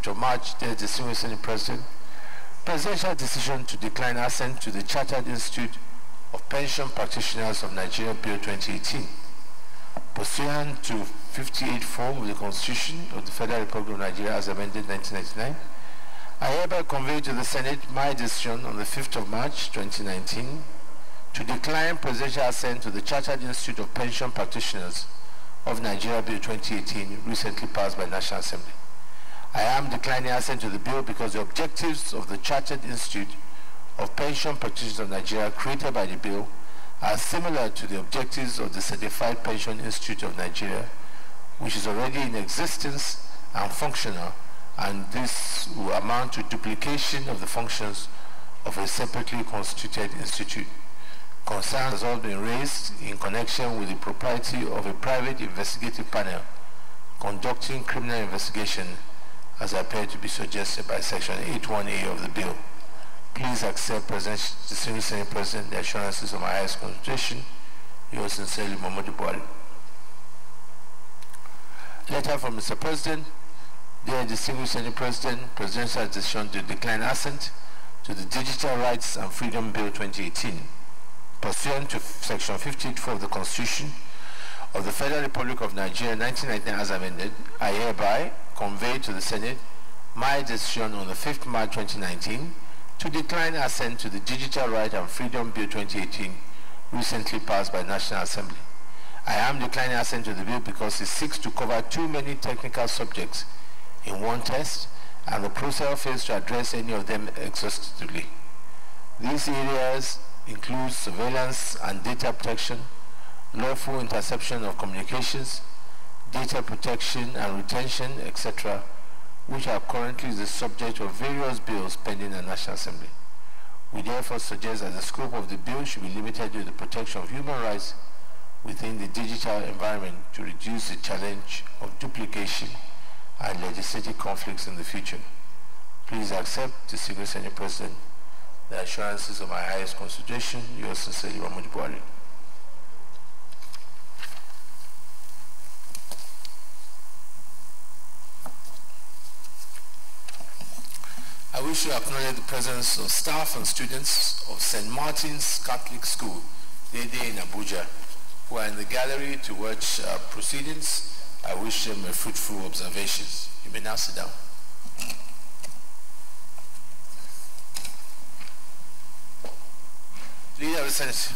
5th of March, dear distinguished Senate President, presidential decision to decline assent to the Chartered Institute of Pension Practitioners of Nigeria Bill 2018. Pursuant to 58(4) of the Constitution of the Federal Republic of Nigeria as amended 1999, I hereby convey to the Senate my decision on the 5th of March 2019 to decline presidential assent to the Chartered Institute of Pension Practitioners of Nigeria Bill 2018, recently passed by the National Assembly. I am declining assent to the bill because the objectives of the Chartered Institute of Pension Practitioners of Nigeria created by the bill are similar to the objectives of the Certified Pension Institute of Nigeria, which is already in existence and functional, and this will amount to duplication of the functions of a separately constituted institute. Concern has also been raised in connection with the propriety of a private investigative panel conducting criminal investigation as appeared to be suggested by Section 81A of the bill. Please accept, distinguished Senate President, the assurances of my highest consideration. Yours sincerely, Muhammadu Buhari. Letter from Mr. President. Dear distinguished Senate President, presidential decision to decline assent to the Digital Rights and Freedom Bill 2018. Pursuant to Section 58(4) of the Constitution of the Federal Republic of Nigeria 1999 as amended, I hereby convey to the Senate my decision on the 5th March 2019 to decline assent to the Digital Rights and Freedom Bill 2018, recently passed by the National Assembly. I am declining assent to the bill because it seeks to cover too many technical subjects in one test, and the process fails to address any of them exhaustively. These areas include surveillance and data protection, lawful interception of communications, data protection and retention, etc., which are currently the subject of various bills pending in the National Assembly. We therefore suggest that the scope of the bill should be limited to the protection of human rights within the digital environment to reduce the challenge of duplication and legislative conflicts in the future. Please accept, distinguished Senate President, the assurances of my highest consideration. Yours sincerely, Muhammadu Buhari. I wish to acknowledge the presence of staff and students of St. Martin's Catholic School, Dede in Abuja, who are in the gallery to watch proceedings. I wish them a fruitful observations. You may now sit down. Leader of the Senate.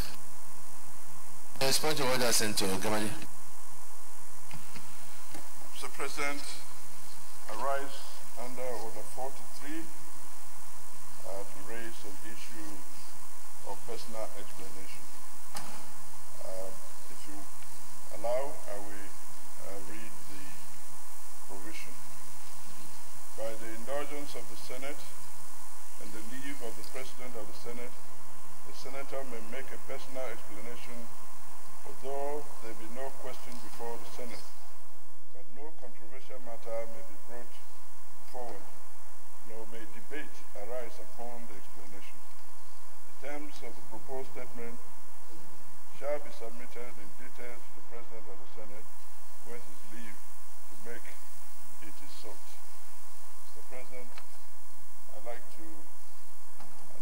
There's point of order sent to Gamadi. Mr. President, I rise under Order 43 to raise an issue of personal explanation. If you allow, I will read the provision. By the indulgence of the Senate and the leave of the President of the Senate, the Senator may make a personal explanation, although there be no question before the Senate, but no controversial matter may be brought forward, nor may debate arise upon the explanation. The terms of the proposed statement shall be submitted in detail to the President of the Senate when his leave to make it is sought. Mr. President, I'd like to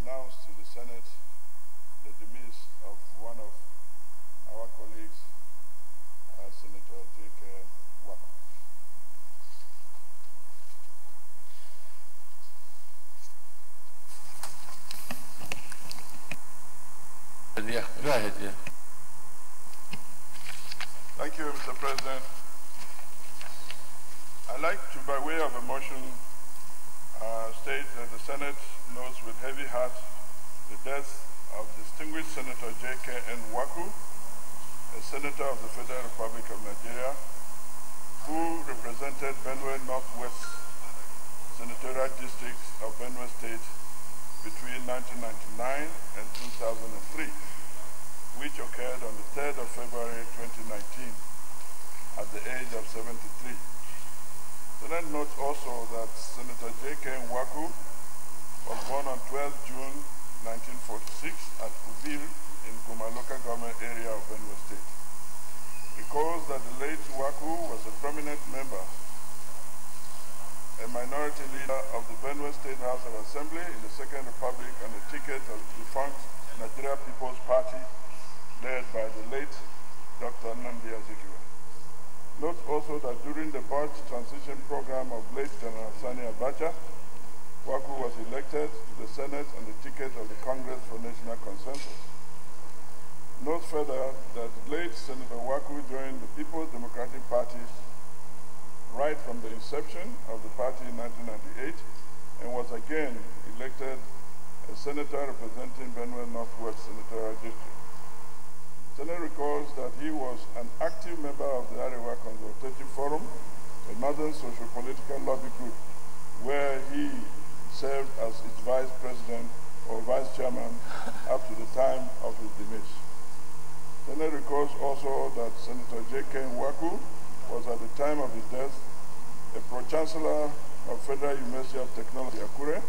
announce to the Senate the demise of one of our colleagues, Senator J.K. Waku. Yeah, go ahead, yeah. Thank you, Mr. President. I'd like to, by way of a motion, state that the Senate notes with heavy heart the death of distinguished Senator J.K.N. Waku, a senator of the Federal Republic of Nigeria, who represented Benue Northwest Senatorial District of Benue State between 1999 and 2003, which occurred on the 3rd of February 2019 at the age of 73. Senate notes also that Senator J.K. Waku was born on 12 June 1946 at Uville in Guma local government area of Benue State. Recalls that the late Waku was a prominent member, a minority Minority Leader of the Benue State House of Assembly in the Second Republic and the ticket of the defunct Nigeria People's Party led by the late Dr. Nnamdi Azikiwe. Note also that during the budget transition program of late General Sani Abacha, Waku was elected to the Senate on the ticket of the Congress for National Consensus. Note further that late Senator Waku joined the People's Democratic Party right from the inception of the party in 1998 and was again elected as Senator representing Benue Northwest Senatorial District. Senate recalls that he was an active member of the Arewa Consultative Forum, a northern socio-political lobby group, where he served as its vice president or vice chairman up to the time of his demise. Senate recalls also that Senator J.K. Waku was at the time of his death a pro-chancellor of Federal University of Technology, Akure,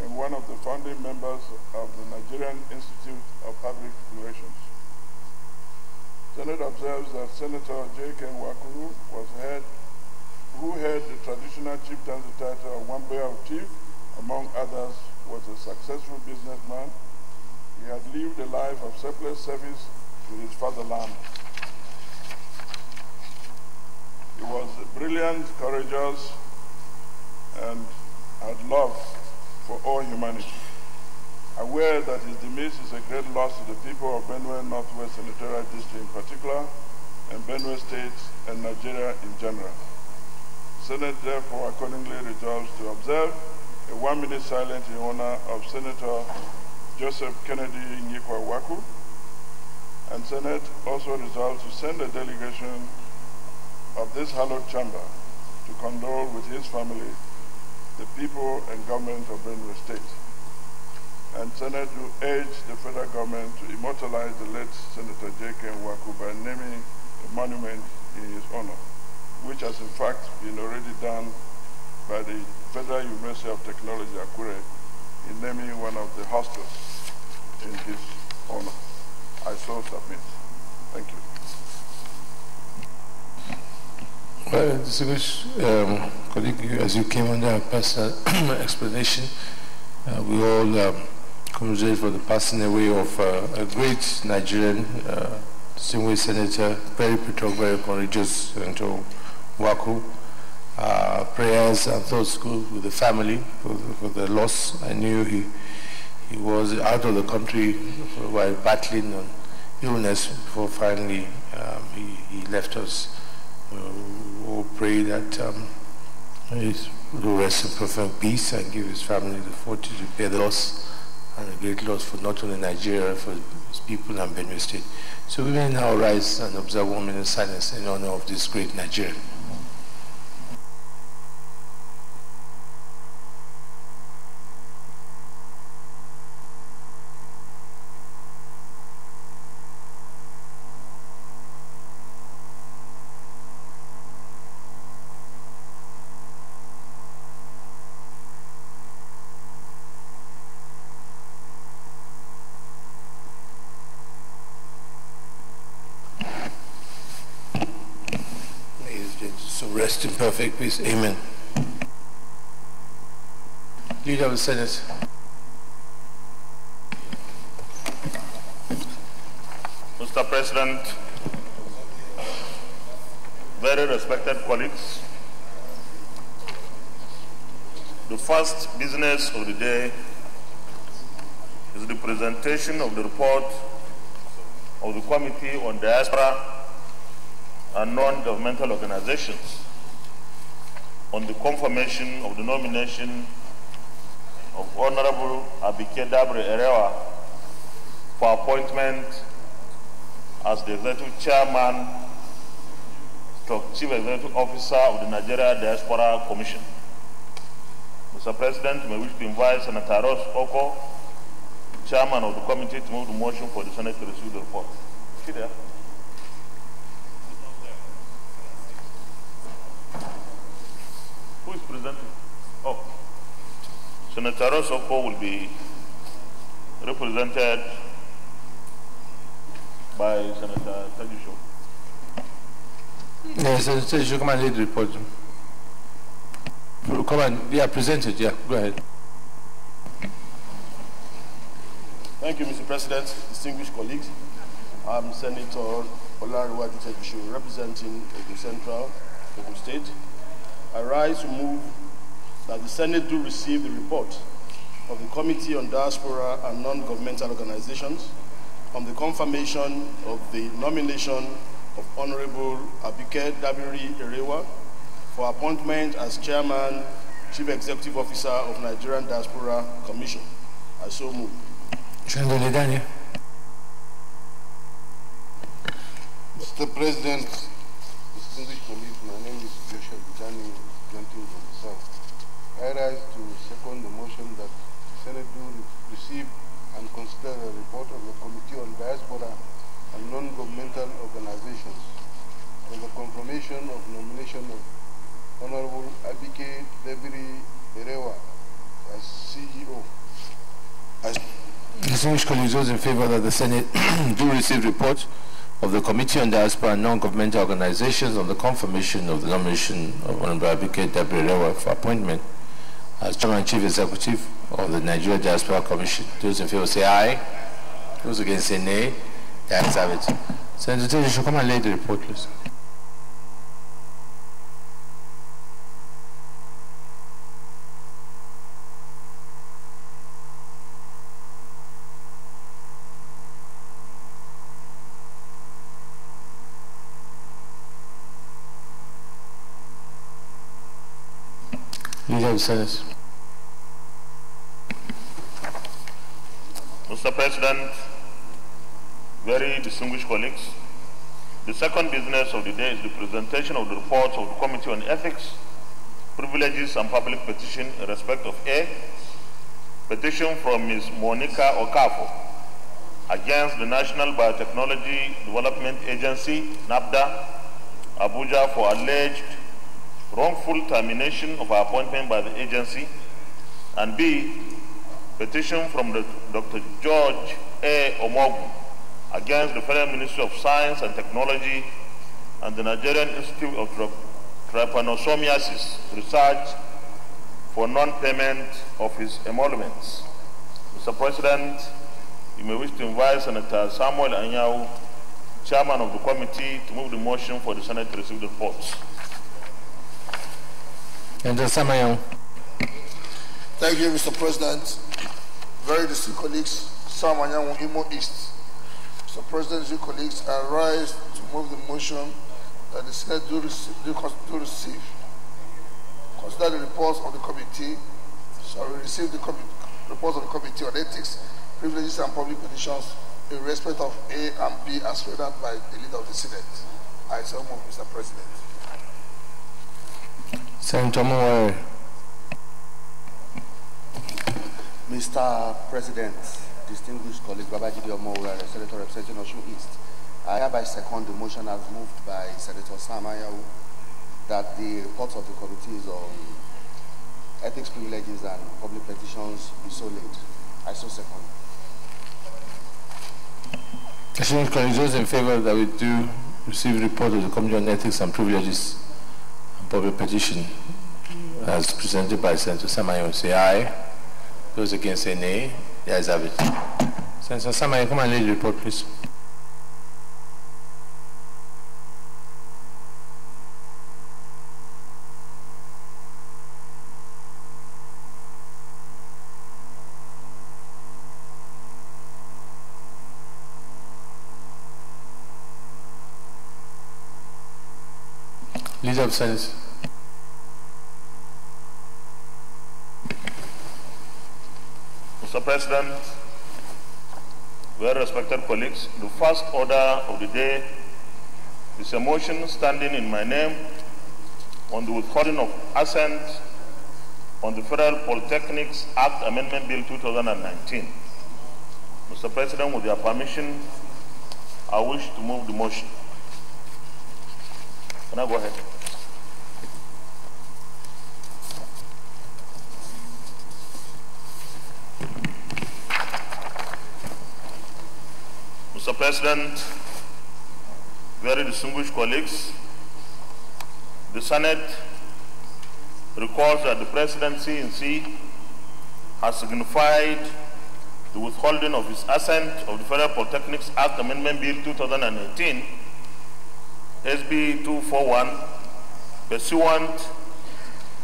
and one of the founding members of the Nigerian Institute of Public Relations. Senate observes that Senator J.K. Waku who held the traditional chieftaincy title of Wambeya Chief, among others, was a successful businessman. He had lived a life of selfless service to his fatherland. He was brilliant, courageous, and had love for all humanity. Aware that his demise is a great loss to the people of Benue Northwest Senatorial District in particular, and Benue State and Nigeria in general. Senate therefore accordingly resolves to observe a 1-minute silence in honor of Senator Joseph Kennedy Nyikwa Waku, and Senate also resolves to send a delegation of this hallowed chamber to condole with his family, the people and government of Benue State. And Senate will urge the federal government to immortalize the late Senator J.K. Waku by naming a monument in his honor, which has in fact been already done by the Federal University of Technology, Akure, in naming one of the hostels in his honor. I so submit. Thank you. Well, distinguished colleague, as you came under a personal explanation, we all congratulate for the passing away of a great Nigerian distinguished senator, very patriotic, very courageous, Senator Waku. Prayers and thoughts go with the family for the loss. I knew he was out of the country while battling on illness before finally he left us. We'll pray that he will rest in perfect peace and give his family the fortitude to bear the loss, and a great loss for not only Nigeria, for his people and Benue State. So we may now rise and observe 1 minute silence in honor of this great Nigerian. So rest in perfect peace. Amen. Leader of the Senate. Mr. President, very respected colleagues, the first business of the day is the presentation of the report of the Committee on Diaspora and non-governmental organizations on the confirmation of the nomination of Honorable Abike Dabre Erewa for appointment as the Executive Chairman, Chief Executive Officer of the Nigeria Diaspora Commission. Mr. President, may wish to invite Senator Ross Oko, Chairman of the committee, to move the motion for the Senate to receive the report. Is he there? Who is presenting? Oh, Senator Ross Oko will be represented by Senator Tajusho. Yes, Senator Tajusho, come and lead the report. come and present it. Yeah, go ahead. Thank you, Mr. President, distinguished colleagues. I'm Senator Olariwaju Tegbisho, representing Ogun Central, Ogun State. I rise to move that the Senate do receive the report of the Committee on Diaspora and Non-Governmental Organizations on the confirmation of the nomination of Honorable Abike Dabiri Erewa for appointment as Chairman, Chief Executive Officer of Nigerian Diaspora Commission. I so move. Mr. President, distinguished colleagues, my name is Joshua Bijani, presenting from the South. I rise to second the motion that the Senate do receive and consider the report of the Committee on Diaspora and Non-Governmental Organizations for the confirmation of nomination of Honorable Abike Dabiri Erewa as CEO. Distinguished colleagues, those in favor that the Senate do receive report of the Committee on Diaspora and Non-Governmental Organizations on the confirmation of the nomination of Honorable Abike Dabiri Erewa for appointment as Chairman and Chief Executive of the Nigeria Diaspora Commission. Those in favor say aye. Those against say nay. The ayes have it. Senator, you should come and lay the report, please. Leader of the Senate. Mr. President, very distinguished colleagues, the second business of the day is the presentation of the reports of the Committee on Ethics, Privileges and Public Petition in respect of A, petition from Ms. Monica Okafo against the National Biotechnology Development Agency, NABDA, Abuja, for alleged wrongful termination of her appointment by the agency, and B, petition from Dr. George A. Omogu against the Federal Ministry of Science and Technology and the Nigerian Institute of Trypanosomiasis Research for non-payment of his emoluments. Mr. President, you may wish to invite Senator Samuel Anyau, Chairman of the committee, to move the motion for the Senate to receive the reports. Senator Samuel. Thank you, Mr. President. Very distinguished colleagues, Sam Anyau, Imo East. Mr. President, dear colleagues, I rise to move the motion that the Senate do receive, consider the reports of the committee, receive the reports of the Committee on Ethics, Privileges and Public Petitions in respect of A and B as read out by the leader of the Senate. I so move, Mr. President. Senator Moore. Mr. President, distinguished colleague Babajide Omoura, Senator representing Osun East, I hereby second the motion as moved by Senator Sam Anyau that the reports of the committees on ethics, privileges, and public petitions be so laid. I so second. Distinguished colleagues, those in favor that we do receive the report of the Committee on Ethics and Privileges and Public Petition as presented by Senator Sam Anyau say aye. Those against say nay. The ayes have it. Senator Sam Anyau, come and lay the report, please. Leader of the Senate. Mr. President, very respected colleagues, the first order of the day is a motion standing in my name on the withholding of assent on the Federal Polytechnics Act Amendment Bill 2019. Mr. President, with your permission, I wish to move the motion. Can I go ahead? Mr. President, very distinguished colleagues, the Senate recalls that the presidency in C has signified the withholding of its assent of the Federal Polytechnics Act Amendment Bill 2018, SB 241, pursuant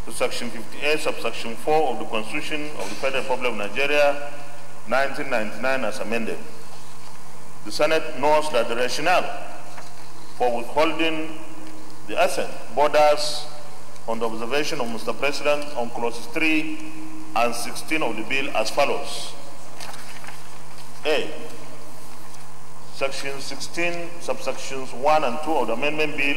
to Section 58, subsection 4 of the Constitution of the Federal Republic of Nigeria, 1999 as amended. The Senate notes that the rationale for withholding the assent borders on the observation of Mr. President on clauses 3 and 16 of the bill as follows. A. Section 16, subsections 1 and 2 of the amendment bill,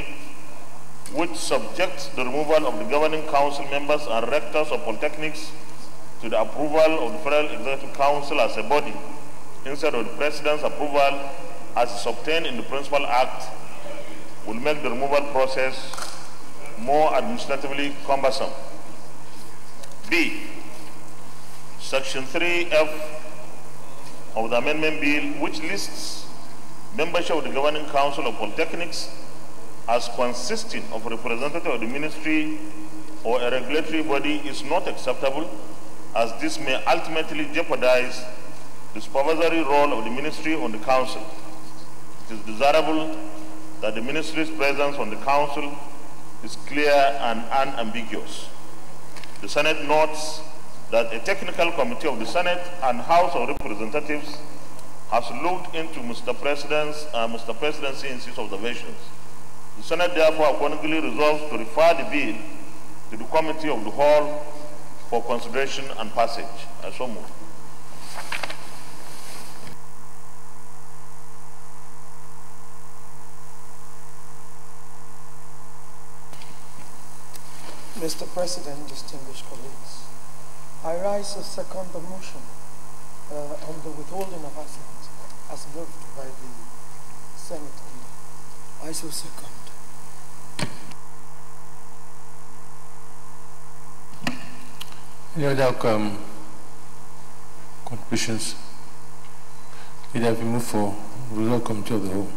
which subjects the removal of the governing council members and rectors of polytechnics to the approval of the Federal Executive Council as a body, instead of the President's approval as is obtained in the Principal Act, will make the removal process more administratively cumbersome. B. Section 3F of the amendment bill, which lists membership of the Governing Council of Polytechnics as consisting of a representative of the ministry or a regulatory body, is not acceptable, as this may ultimately jeopardize the supervisory role of the ministry on the council. It is desirable that the ministry's presence on the council is clear and unambiguous. The Senate notes that a technical committee of the Senate and House of Representatives has looked into Mr. Presidency in his observations. The Senate therefore accordingly resolves to refer the bill to the Committee of the Whole for consideration and passage. I so move. Mr. President, distinguished colleagues, I rise to second the motion on the withholding of assent as moved by the Senate. I so second. Any other contributions? It have been moved for Result Committee of the Whole.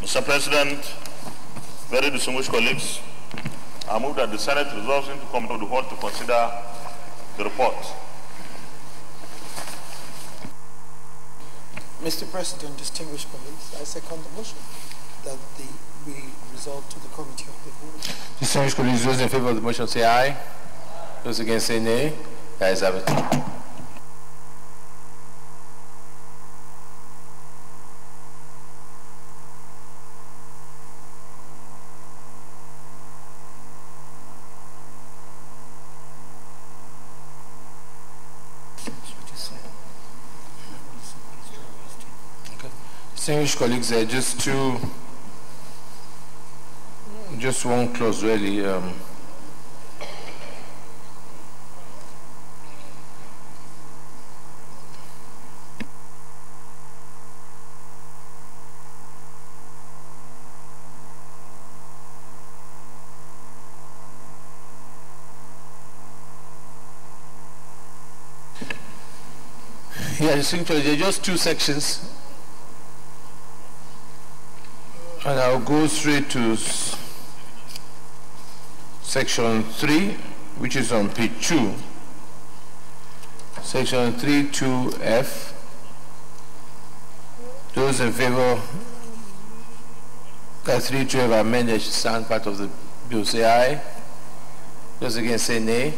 Mr. President, very distinguished colleagues, I move that the Senate resolves into Committee of the Whole to consider the report. Mr. President, distinguished colleagues, I second the motion that we resolve to the Committee of the Whole. Distinguished colleagues, those in favor of the motion say aye. Those against say nay. The ayes have it. Distinguished colleagues, just one clause really. Yeah, there are just two sections. And I'll go straight to section 3, which is on page 2. Section 3(2)(f). Those in favor that 3(2)(f) amended should stand part of the bill say aye. Those against say nay.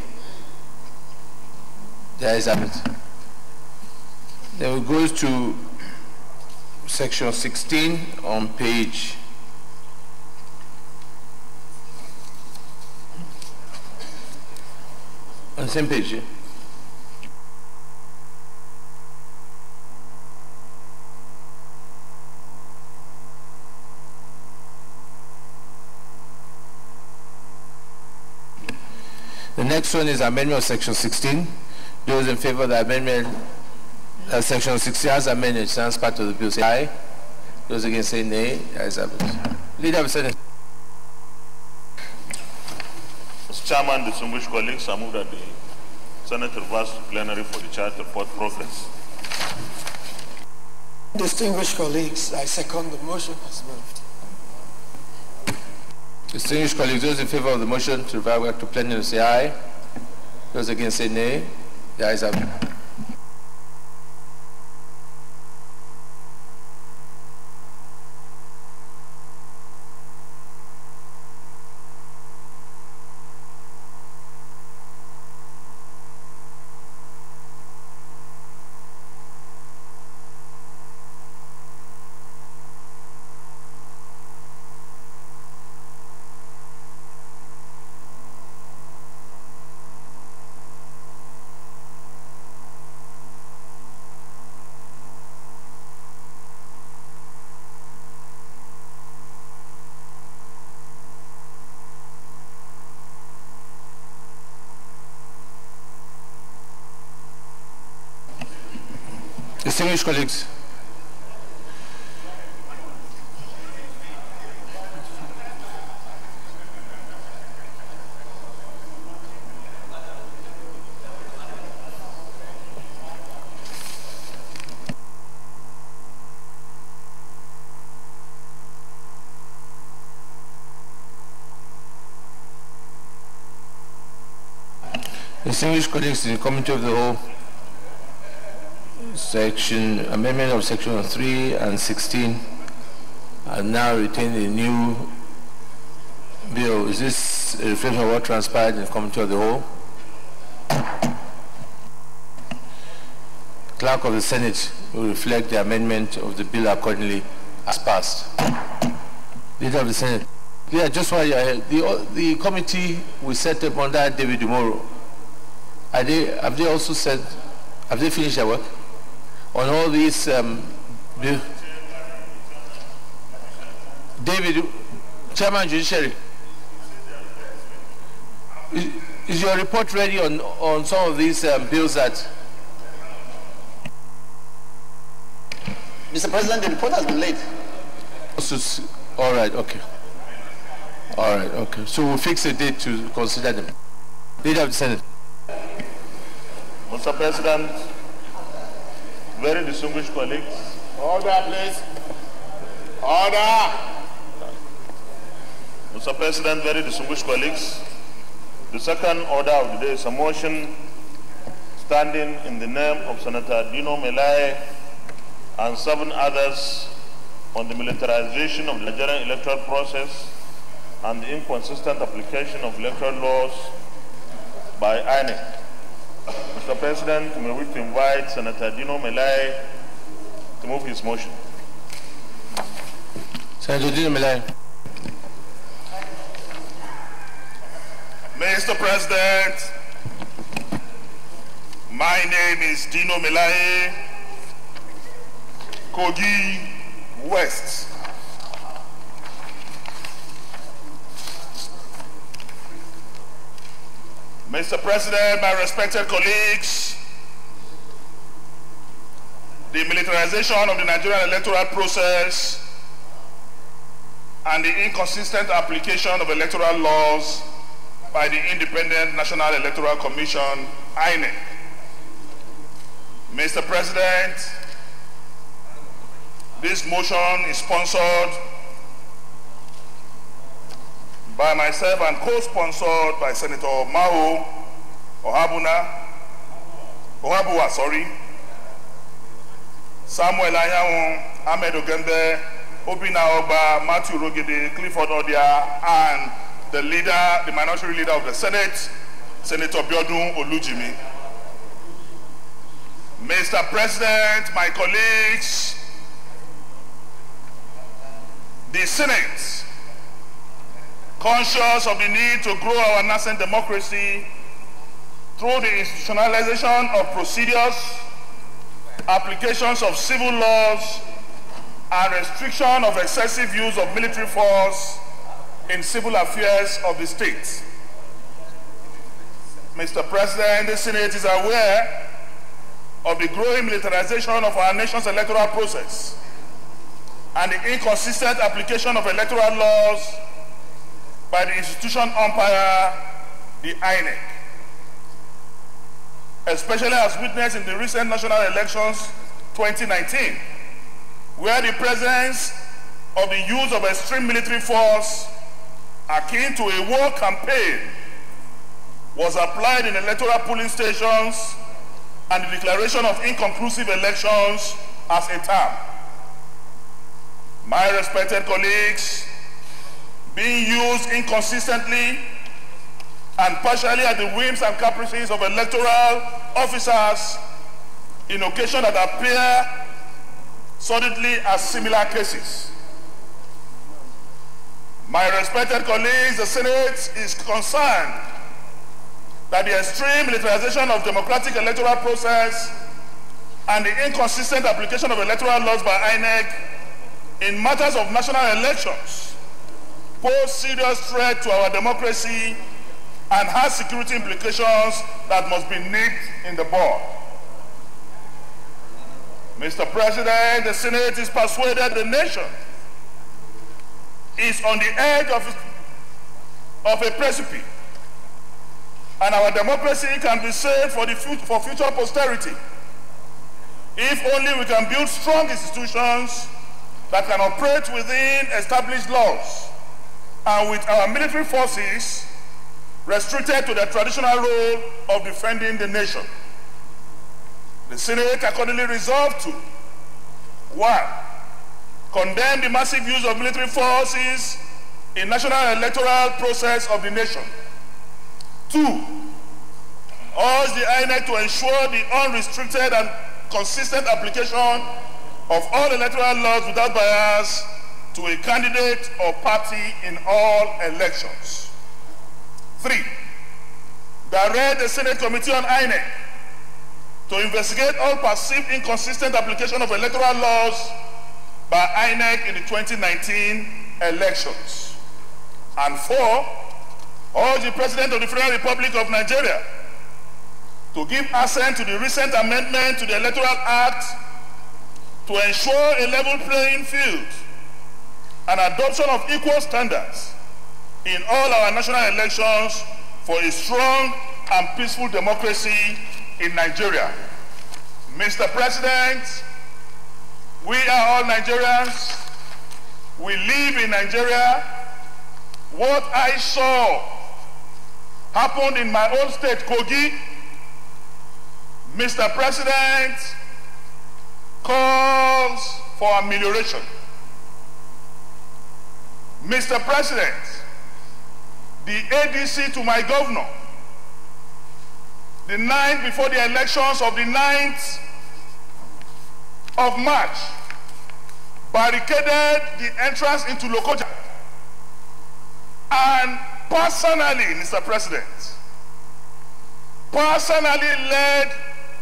The ayes have it. Then we go to section 16 on page on the same page. The next one is amendment of section 16. Those in favor of the amendment, section 16 as amended, stands part of the bill say aye. Those against say nay. The ayes have it. Leader of the Senate. Mr. Chairman, distinguished colleagues, I move that the Senate reverse to plenary for the charge report progress. Distinguished colleagues, I second the motion as moved. Distinguished colleagues, those in favor of the motion to refer back to plenary say aye. Those against say nay. The ayes have it. Distinguished colleagues, in the Committee of the Whole, amendment of section 3 and 16 are now retained in the new bill. Is this a reflection of what transpired in the Committee of the Whole? Clerk of the Senate will reflect the amendment of the bill accordingly as passed. Leader of the Senate. Yeah, just while you're here, the committee will set up under David tomorrow. Have they also said, have they finished their work on all these bill? David, Chairman Judiciary, is your report ready on some of these bills that? Mr. President, the report has been laid. All right, okay. All right, okay. So we'll fix a date to consider them. Leader of the Senate. Mr. President, very distinguished colleagues. Order, please. Order. Mr. President, very distinguished colleagues. The second order of the day is a motion standing in the name of Senator Dino Melaye and 7 others on the militarization of the Nigerian electoral process and the inconsistent application of electoral laws by INEC. Mr. President, may we invite Senator Dino Melaye to move his motion. Senator Dino Melaye. Mr. President, my name is Dino Melaye, Kogi West. Mr. President, my respected colleagues, the militarization of the Nigerian electoral process and the inconsistent application of electoral laws by the Independent National Electoral Commission, INEC. Mr. President, this motion is sponsored by myself and co-sponsored by Senator Maho Ohabua, Samuel Ayaun, Ahmed Ogembe, Obina Oba, Matthew Rogede, Clifford Odia, and the minority leader of the Senate, Senator Biodun Olujimi. Mr. President, my colleagues, the Senate, conscious of the need to grow our nascent democracy through the institutionalization of procedures, applications of civil laws, and restriction of excessive use of military force in civil affairs of the state. Mr. President, the Senate is aware of the growing militarization of our nation's electoral process and the inconsistent application of electoral laws by the institution umpire, the INEC, especially as witnessed in the recent national elections 2019, where the presence of the use of extreme military force akin to a war campaign was applied in electoral polling stations and the declaration of inconclusive elections as a term. My respected colleagues, being used inconsistently and partially at the whims and caprices of electoral officers in occasions that appear solidly as similar cases. My respected colleagues, the Senate is concerned that the extreme militarization of democratic electoral process and the inconsistent application of electoral laws by INEC in matters of national elections pose serious threat to our democracy and has security implications that must be nipped in the bud. Mr. President, the Senate is persuaded the nation is on the edge of a precipice, and our democracy can be saved for future posterity if only we can build strong institutions that can operate within established laws and with our military forces restricted to the traditional role of defending the nation. The Senate accordingly resolved to 1. Condemn the massive use of military forces in national electoral process of the nation. 2. Urge the INEC to ensure the unrestricted and consistent application of all electoral laws without bias to a candidate or party in all elections. 3. Direct the Senate Committee on INEC to investigate all perceived inconsistent application of electoral laws by INEC in the 2019 elections. And 4, urge the President of the Federal Republic of Nigeria to give assent to the recent amendment to the Electoral Act to ensure a level playing field and adoption of equal standards in all our national elections for a strong and peaceful democracy in Nigeria. Mr. President, we are all Nigerians. We live in Nigeria. What I saw happened in my own state, Kogi. Mr. President, calls for amelioration. Mr. President, the ADC to my governor, the night before the elections of the 9th of March, barricaded the entrance into Lokoja and personally, Mr. President, personally led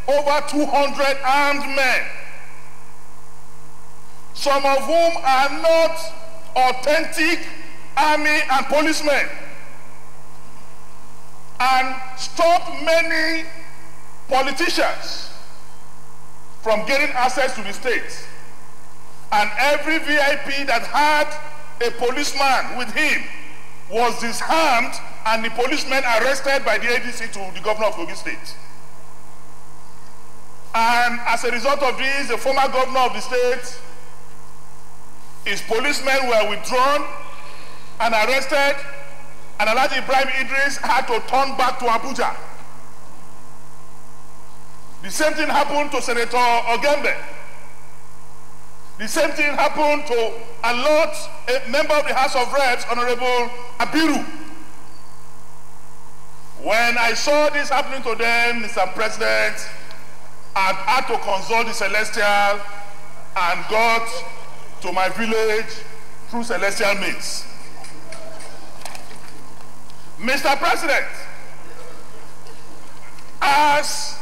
over 200 armed men, some of whom are not authentic army and policemen, and stopped many politicians from getting access to the state. And every VIP that had a policeman with him was disarmed and the policemen arrested by the ADC to the governor of Kogi State. And as a result of this, the former governor of the state, his policemen were withdrawn and arrested, and Alhaji Ibrahim Idris had to turn back to Abuja. The same thing happened to Senator Ogembe. The same thing happened to a member of the House of Reps, Honorable Abiru. When I saw this happening to them, Mr. President, I had to consult the Celestial and got to my village through Celestial means. Mr. President, as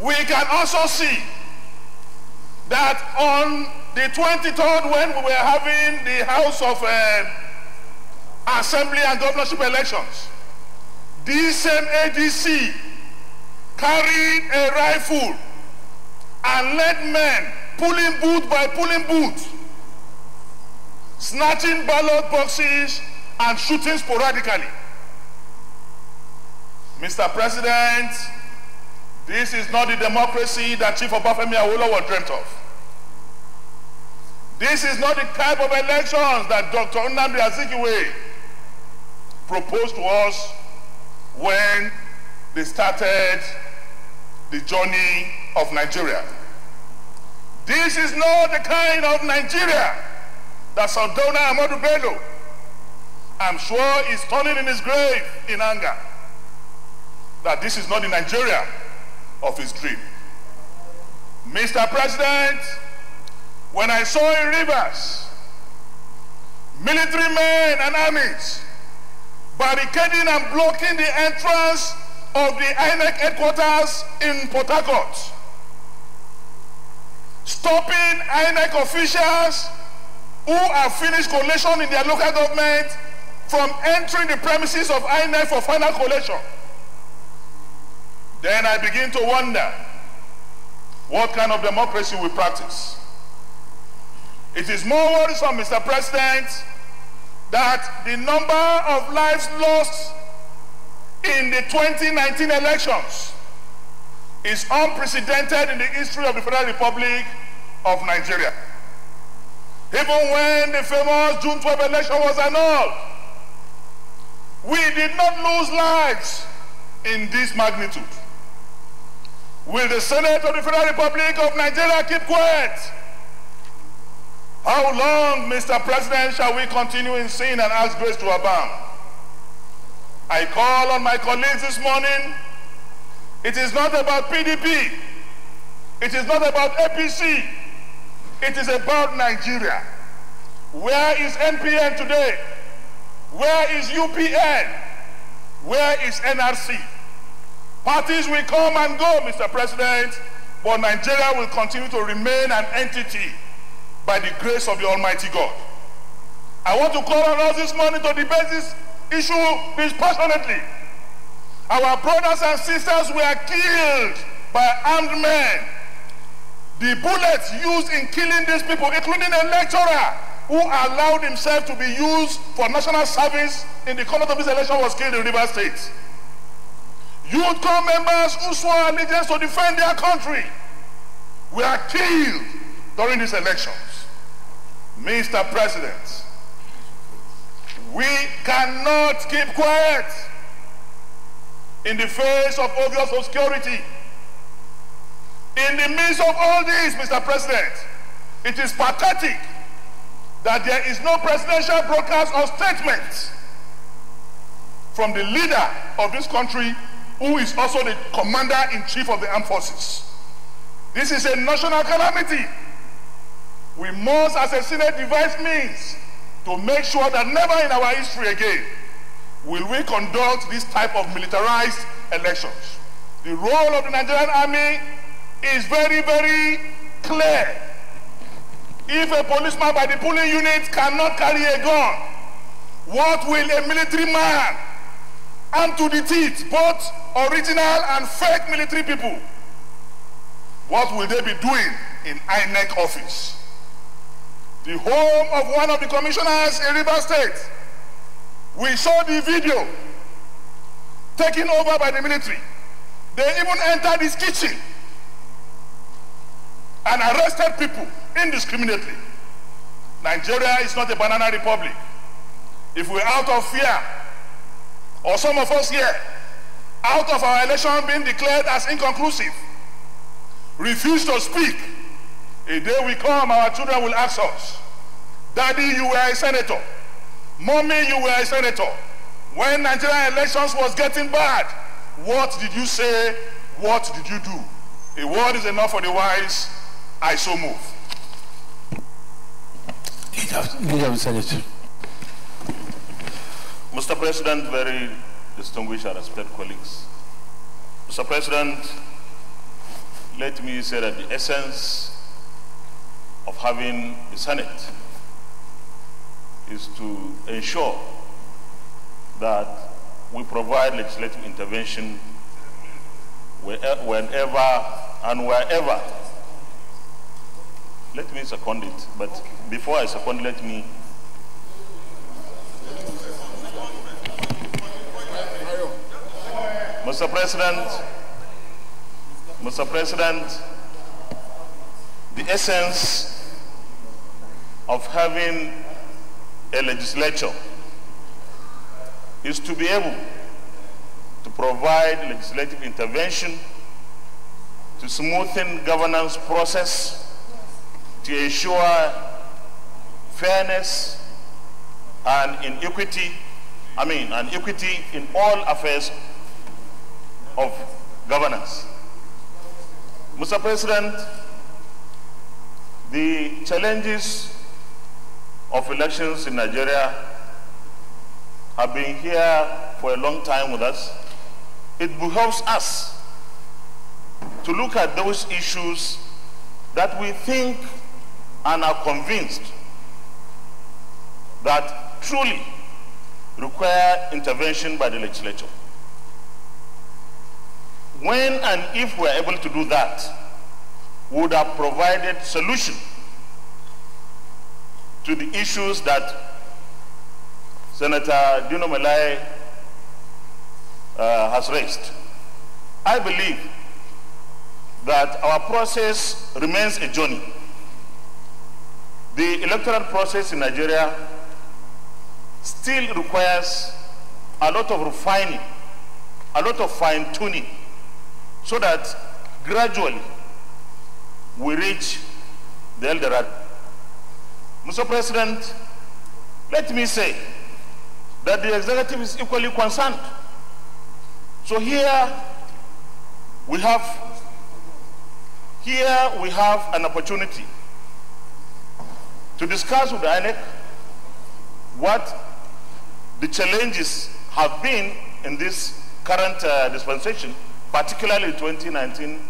we can also see that on the 23rd, when we were having the House of Assembly and Governorship elections, this same ADC carried a rifle and led men pulling booth by pulling booth, snatching ballot boxes and shooting sporadically. Mr. President, this is not the democracy that Chief Obafemi Awolowo dreamt of. This is not the type of elections that Dr. Nnamdi Azikiwe proposed to us when they started the journey of Nigeria. This is not the kind of Nigeria that Sardauna Ahmadu Bello, I'm sure, is turning in his grave in anger. That this is not the Nigeria of his dream. Mr. President, when I saw in Rivers military men and armies barricading and blocking the entrance of the INEC headquarters in Port Harcourt, stopping INEC officials who have finished collation in their local government from entering the premises of INEC for final collation, then I begin to wonder what kind of democracy we practice. It is more worrisome, Mr. President, that the number of lives lost in the 2019 elections is unprecedented in the history of the Federal Republic of Nigeria. Even when the famous June 12 election was annulled, we did not lose lives in this magnitude. Will the Senate of the Federal Republic of Nigeria keep quiet? How long, Mr. President, shall we continue in sin and ask grace to abound? I call on my colleagues this morning. It is not about PDP. It is not about APC. It is about Nigeria. Where is NPN today? Where is UPN? Where is NRC? Parties will come and go, Mr. President, but Nigeria will continue to remain an entity by the grace of the Almighty God. I want to call on us this morning to debate this issue dispassionately. Our brothers and sisters were killed by armed men. The bullets used in killing these people, including a lecturer who allowed himself to be used for national service in the conduct of this election, was killed in Rivers State. Youth corps members who swore allegiance to defend their country were killed during these elections. Mr. President, we cannot keep quiet in the face of obvious obscurity. In the midst of all this, Mr. President, it is pathetic that there is no presidential broadcast or statement from the leader of this country, who is also the commander-in-chief of the armed forces. This is a national calamity. We must, as a Senate, devise means to make sure that never in our history again will we conduct this type of militarized elections. The role of the Nigerian Army is very, very clear. If a policeman by the polling unit cannot carry a gun, what will a military man, armed to the teeth, both original and fake military people, what will they be doing in INEC office? The home of one of the commissioners in Rivers State, we saw the video taken over by the military. They even entered his kitchen and arrested people indiscriminately. Nigeria is not a banana republic. If we're out of fear, or some of us here, out of our election being declared as inconclusive, refuse to speak, a day will come, our children will ask us, Daddy, you were a senator. Mommy, you were a senator. When Nigerian elections was getting bad, what did you say? What did you do? A word is enough for the wise. I so move. Leader of the Senate. Mr. President, very distinguished and respected colleagues. Mr. President, let me say that the essence of having the Senate is to ensure that we provide legislative intervention whenever and wherever. Let me second it, but before I second, let me Mr. President, the essence of having a legislature is to be able to provide legislative intervention to smoothen governance process, to ensure fairness and equity in all affairs of governance. Mr. President, the challenges of elections in Nigeria have been here for a long time with us. It behoves us to look at those issues that we think and are convinced that truly require intervention by the legislature. When and if we are able to do that, we would have provided solution to the issues that Senator Dino Melai has raised. I believe that our process remains a journey. The electoral process in Nigeria still requires a lot of refining, a lot of fine-tuning, so that gradually we reach the Eldorado. Mr. President, let me say that the executive is equally concerned. So here we have an opportunity to discuss with the INEC what the challenges have been in this current dispensation, particularly 2019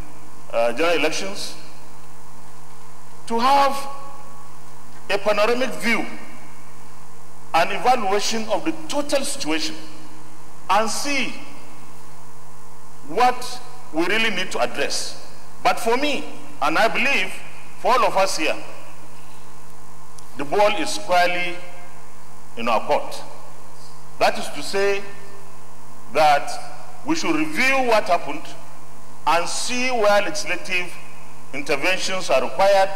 general elections, to have a panoramic view and evaluation of the total situation and see what we really need to address. But for me, and I believe for all of us here, the ball is squarely in our court. That is to say that we should review what happened and see where legislative interventions are required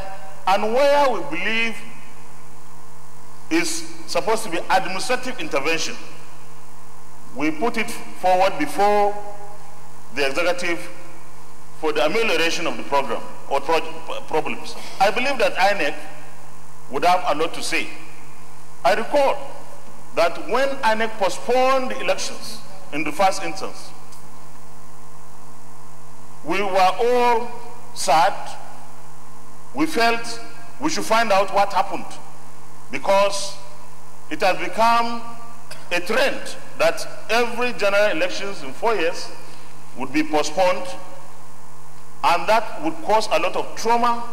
and where we believe is supposed to be administrative intervention. We put it forward before the executive for the amelioration of the program or problems. I believe that INEC would have a lot to say. I recall that when INEC postponed the elections in the first instance, we were all sad. We felt we should find out what happened, because it has become a trend that every general elections in 4 years would be postponed, and that would cause a lot of trauma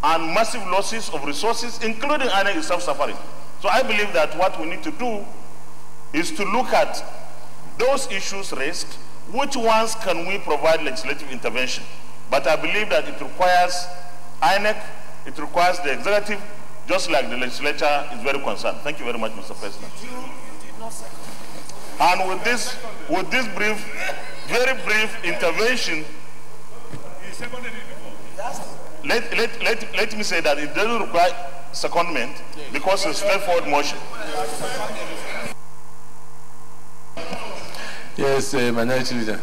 and massive losses of resources, including INEC itself suffering. So I believe that what we need to do is to look at those issues raised, which ones can we provide legislative intervention. But I believe that it requires INEC, it requires the executive, just like the legislature is very concerned. Thank you very much, Mr. President. And with this very brief intervention, let me say that it doesn't require secondment because it's a straightforward motion. Yes, Minority Leader.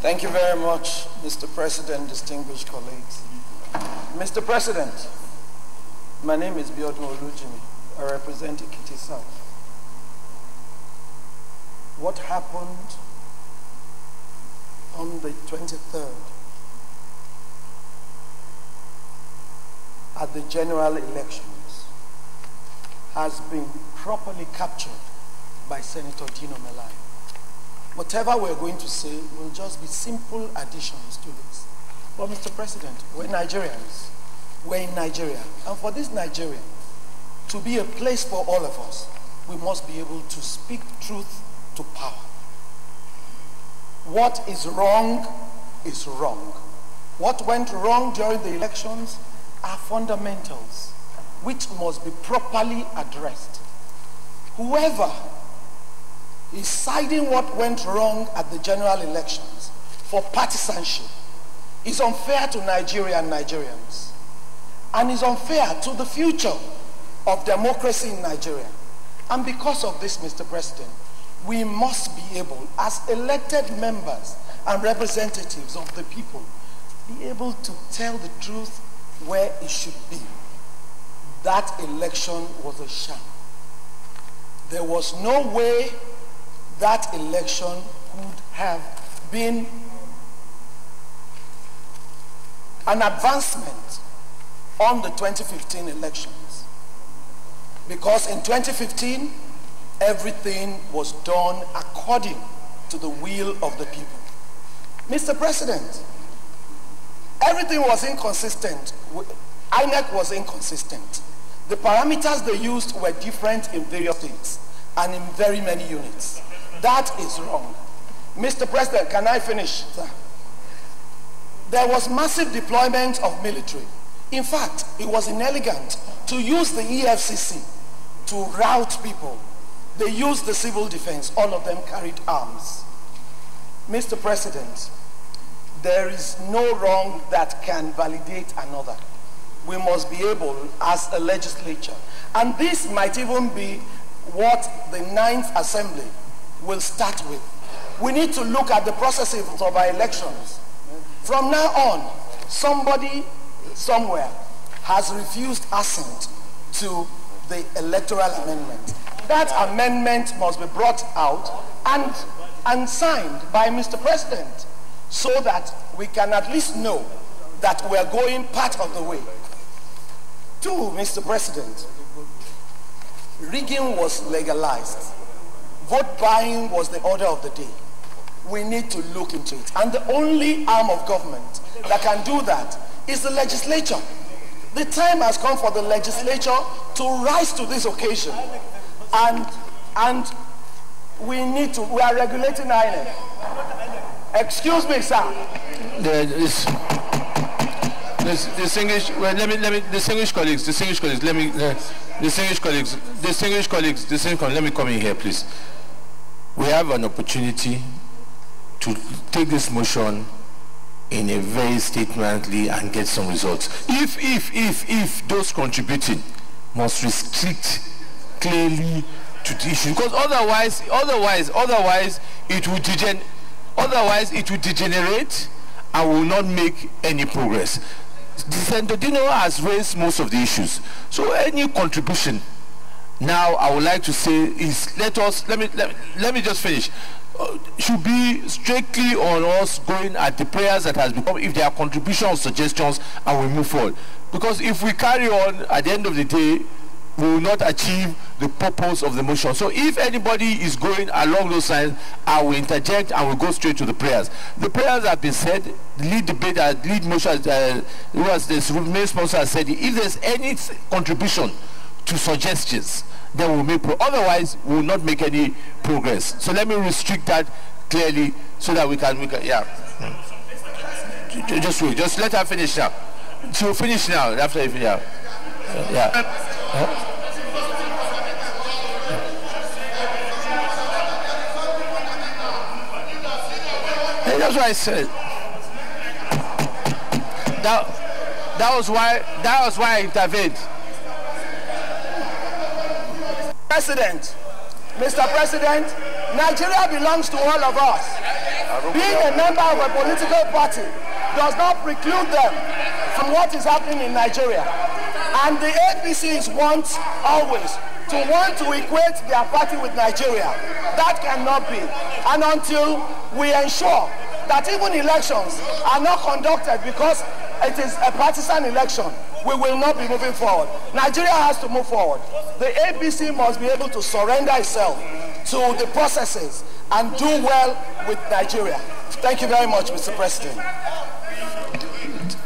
Thank you very much, Mr. President, distinguished colleagues. Mr. President, my name is Biodun Olujimi. I represent Ekiti South. What happened on the 23rd at the general elections has been properly captured by Senator Dino Melai. Whatever we're going to say will just be simple additions to this. But Mr. President, we're Nigerians. We're in Nigeria. And for this Nigeria to be a place for all of us, we must be able to speak truth to power. What is wrong is wrong. What went wrong during the elections are fundamentals which must be properly addressed. Whoever is citing what went wrong at the general elections for partisanship is unfair to Nigeria and Nigerians. and is unfair to the future of democracy in Nigeria. And because of this, Mr. President, we must be able, as elected members and representatives of the people, be able to tell the truth where it should be. That election was a sham. There was no way that election could have been an advancement on the 2015 elections. Because in 2015, everything was done according to the will of the people. Mr. President, everything was inconsistent. INEC was inconsistent. The parameters they used were different in various states and in very many units. That is wrong. Mr. President, can I finish, sir? There was massive deployment of military. In fact, it was inelegant to use the EFCC to rout people. They used the civil defense. All of them carried arms. Mr. President, there is no wrong that can validate another. We must be able, as a legislature, and this might even be what the 9th Assembly will start with. We need to look at the processes of our elections. From now on, somebody somewhere has refused assent to the electoral amendment. That amendment must be brought out and signed by Mr. President so that we can at least know that we are going part of the way. Two, Mr. President, rigging was legalized. Vote buying was the order of the day. We need to look into it. And the only arm of government that can do that is the legislature. The time has come for the legislature to rise to this occasion. And we are regulating INEC. Excuse me, sir. Distinguished colleagues, let me come in here, please. We have an opportunity to take this motion in a very statesmanly and get some results. If those contributing must restrict clearly to the issue, because otherwise it will degenerate and will not make any progress. Senator Dino has raised most of the issues. So any contribution now, I would like to say is let me just finish. Should be strictly on us going at the prayers that has become, if there are contributions or suggestions, and we move forward. Because if we carry on, at the end of the day, we will not achieve the purpose of the motion. So if anybody is going along those lines, I will interject and we'll go straight to the prayers. The prayers have been said, the lead debate, lead motion, was this main sponsor has said, if there's any contribution to suggestions, then we'll make otherwise we will not make any progress. So let me restrict that clearly so that we can yeah. Just wait, just let her finish now. She'll finish now after you finish. Yeah. Hey, that's what I said. That was why I intervened. Mr. President, Nigeria belongs to all of us. Being a member of a political party does not preclude them from what is happening in Nigeria. And the APCs want to equate their party with Nigeria. That cannot be. And until we ensure that even elections are not conducted because it is a partisan election, we will not be moving forward. Nigeria has to move forward. The APC must be able to surrender itself to the processes and do well with Nigeria. Thank you very much, Mr. President.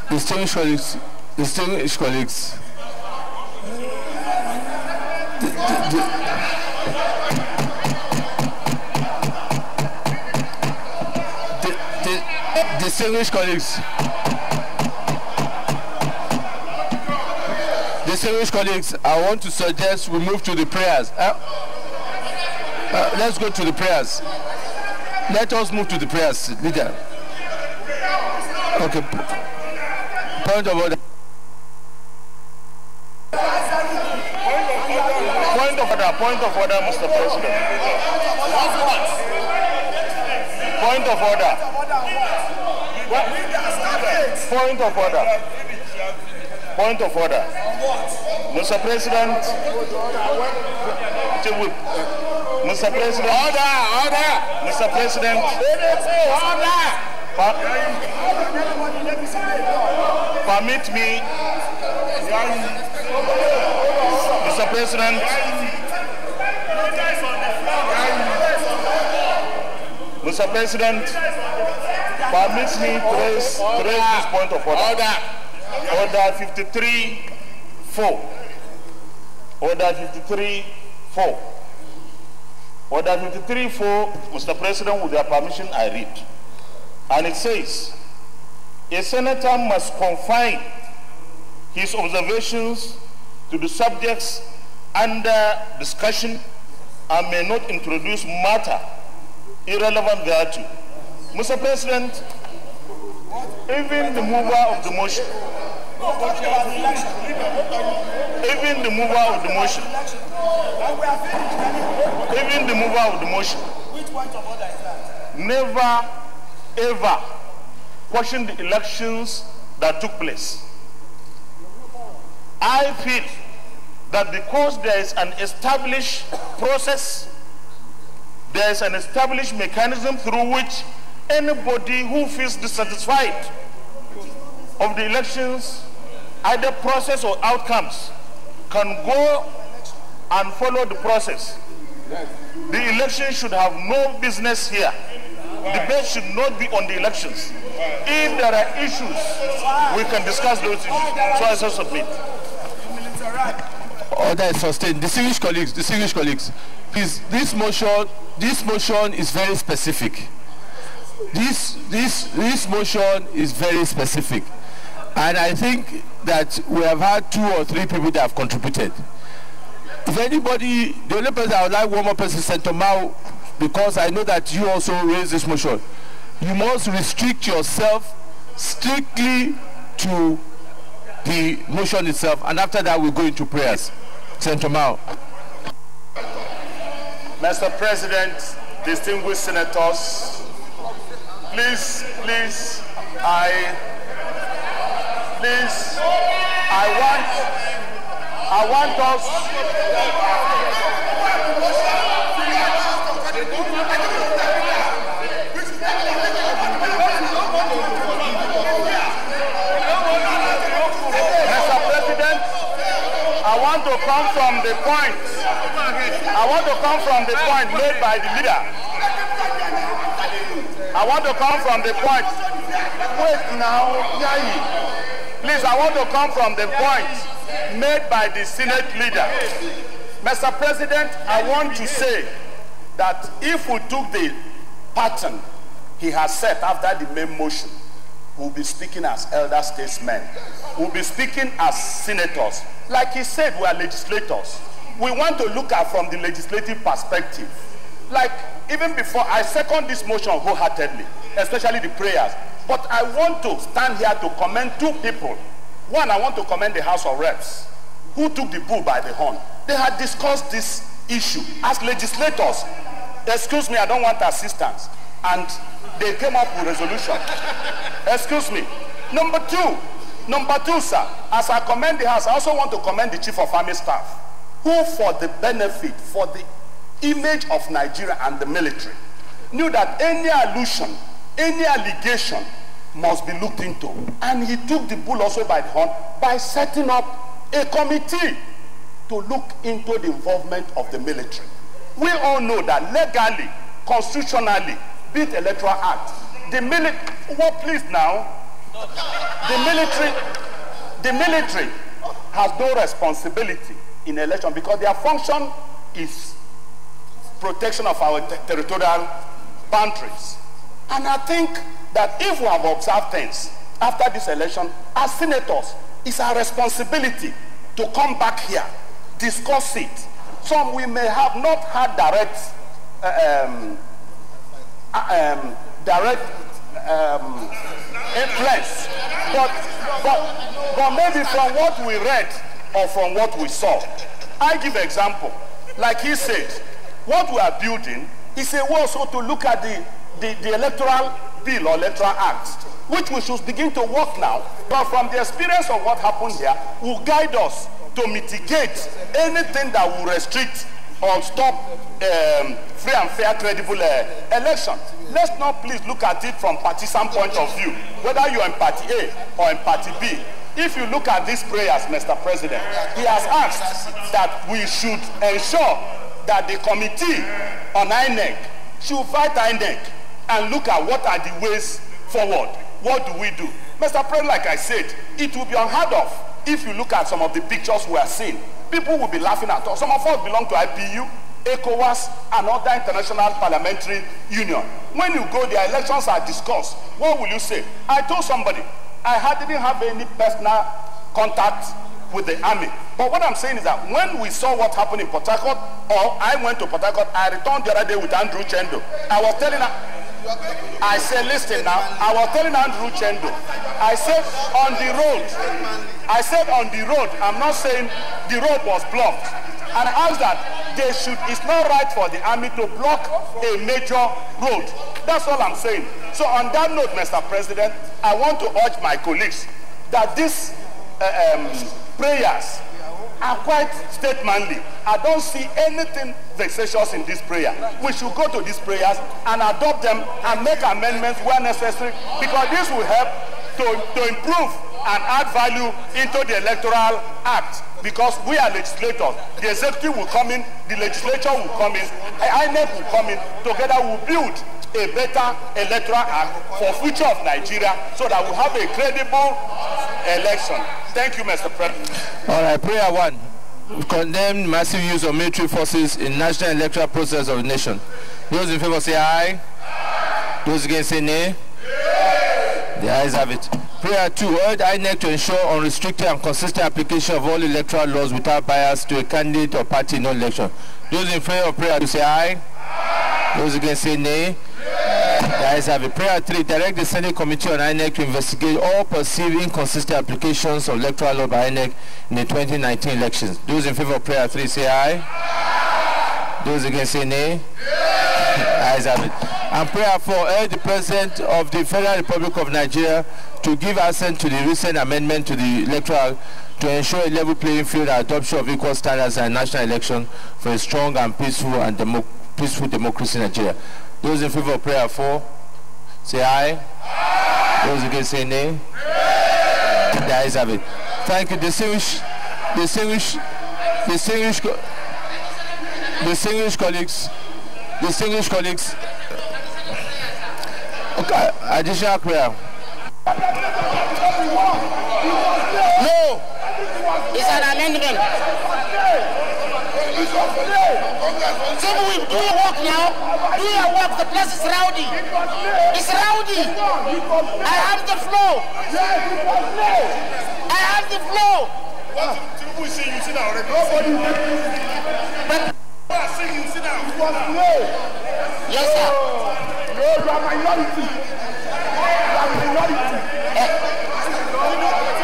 Distinguished colleagues, distinguished colleagues, I want to suggest we move to the prayers. Let's go to the prayers. Let us move to the prayers, leader. Okay. Point of order. order, Mr. President. Point of order. Point of order. Point of order. Mr. President. Mr. President. Order. Mr. President. Permit me. Mr. President. Mr. President, permit me to raise this point of order. Order 53-4. Order 53-4. Order 53-4, Mr. President, with your permission, I read. And it says, a senator must confine his observations to the subjects under discussion and may not introduce matter irrelevant thereto. Mr. President, even the mover of the motion, Which point of order is that? Never ever question the elections that took place. I feel that because there is an established process, there is an established mechanism through which anybody who feels dissatisfied of the elections, either process or outcomes, can go and follow the process. The election should have no business here. Debate should not be on the elections. If there are issues, we can discuss those issues. So I shall submit. Order is sustained. Distinguished colleagues, please, this motion is very specific. This motion is very specific. And I think that we have had 2 or 3 people that have contributed. If anybody, the only person I would like one more person, Senator Mao, because I know that you also raised this motion. You must restrict yourself strictly to the motion itself, and after that we'll go into prayers. Senator Mao. Mr. President, distinguished senators, please, I want us. Mr. President, I want to come from the point. I want to come from the point made by the leader. I want to come from the point. Wait now, please, I want to come from the point made by the Senate leader. Mr. President, I want to say that if we took the pattern he has set after the main motion, we'll be speaking as elder statesmen. We'll be speaking as senators. Like he said, we are legislators. We want to look at from the legislative perspective. Like, even before, I second this motion wholeheartedly, especially the prayers. But I want to stand here to commend 2 people. One, I want to commend the House of Reps, who took the bull by the horn. They had discussed this issue as legislators. Excuse me, I don't want assistance. And they came up with resolution. Excuse me. Number two, sir, as I commend the House, I also want to commend the Chief of Army Staff, who for the benefit, for the image of Nigeria and the military, knew that any allusion, any allegation must be looked into. And he took the bull also by the horn by setting up a committee to look into the involvement of the military. We all know that legally, constitutionally, be it Electoral Act, the military, please now, the military has no responsibility in election because their function is protection of our territorial boundaries. And I think that if we have observed things after this election, as senators, it's our responsibility to come back here, discuss it. Some we may have not had direct influence, but maybe from what we read or from what we saw. I give an example. like he said, what we are building is a way also to look at the electoral bill or electoral act, which we should begin to work now. But from the experience of what happened here, will guide us to mitigate anything that will restrict or stop free and fair, credible election. Let's not please look at it from partisan point of view, whether you're in party A or in party B. If you look at these prayers, Mr. President, he has asked that we should ensure that the committee on INEC should fight INEC and look at what are the ways forward. What do we do? Mr. President, like I said, it will be unheard of if you look at some of the pictures we are seeing. People will be laughing at us. Some of us belong to IPU, ECOWAS, and other international parliamentary union. When you go there, elections are discussed. What will you say? I told somebody, I didn't have any personal contact with the army. But what I'm saying is that when we saw what happened in Port Harcourt, or I went to Port Harcourt, I returned the other day with Andrew Chendo. I was telling her, I said, listen now, I was telling Andrew Chendo, I said on the road, I'm not saying the road was blocked. And I asked that it's not right for the army to block a major road. That's all I'm saying. So on that note, Mr. President, I want to urge my colleagues that these prayers are quite statemently. I don't see anything vexatious in this prayer. We should go to these prayers and adopt them and make amendments where necessary, because this will help to improve and add value into the Electoral Act, because we are legislators. The executive will come in, the legislature will come in, INEC will come in, together we'll build a better Electoral Act for future of Nigeria so that we'll have a credible election. Thank you, Mr. President. All right, prayer one. Condemn massive use of military forces in national electoral process of the nation. Those in favor say aye. Those against say nay. The ayes have it. Prayer 2. Urge INEC to ensure unrestricted and consistent application of all electoral laws without bias to a candidate or party in no election. Those in favor of prayer 2 say aye. Those against say nay. The ayes have it. Prayer 3. Direct the Senate Committee on INEC to investigate all perceived inconsistent applications of electoral law by INEC in the 2019 elections. Those in favor of prayer 3 say aye. Those against say nay. The ayes have it. And prayer 4. Urge the President of the Federal Republic of Nigeria to give assent to the recent amendment to the Electoral to ensure a level playing field and adoption of equal standards in national election for a strong and peaceful democracy in Nigeria. Those in favor of prayer 4 say aye. Those against say nay. The ayes have it. Thank you, distinguished colleagues. Okay, additional prayer. No, it's an amendment. So we do your work now. Do your work. The place is rowdy. It's rowdy. I have the floor. I have the floor. But yes, sir. You are minority.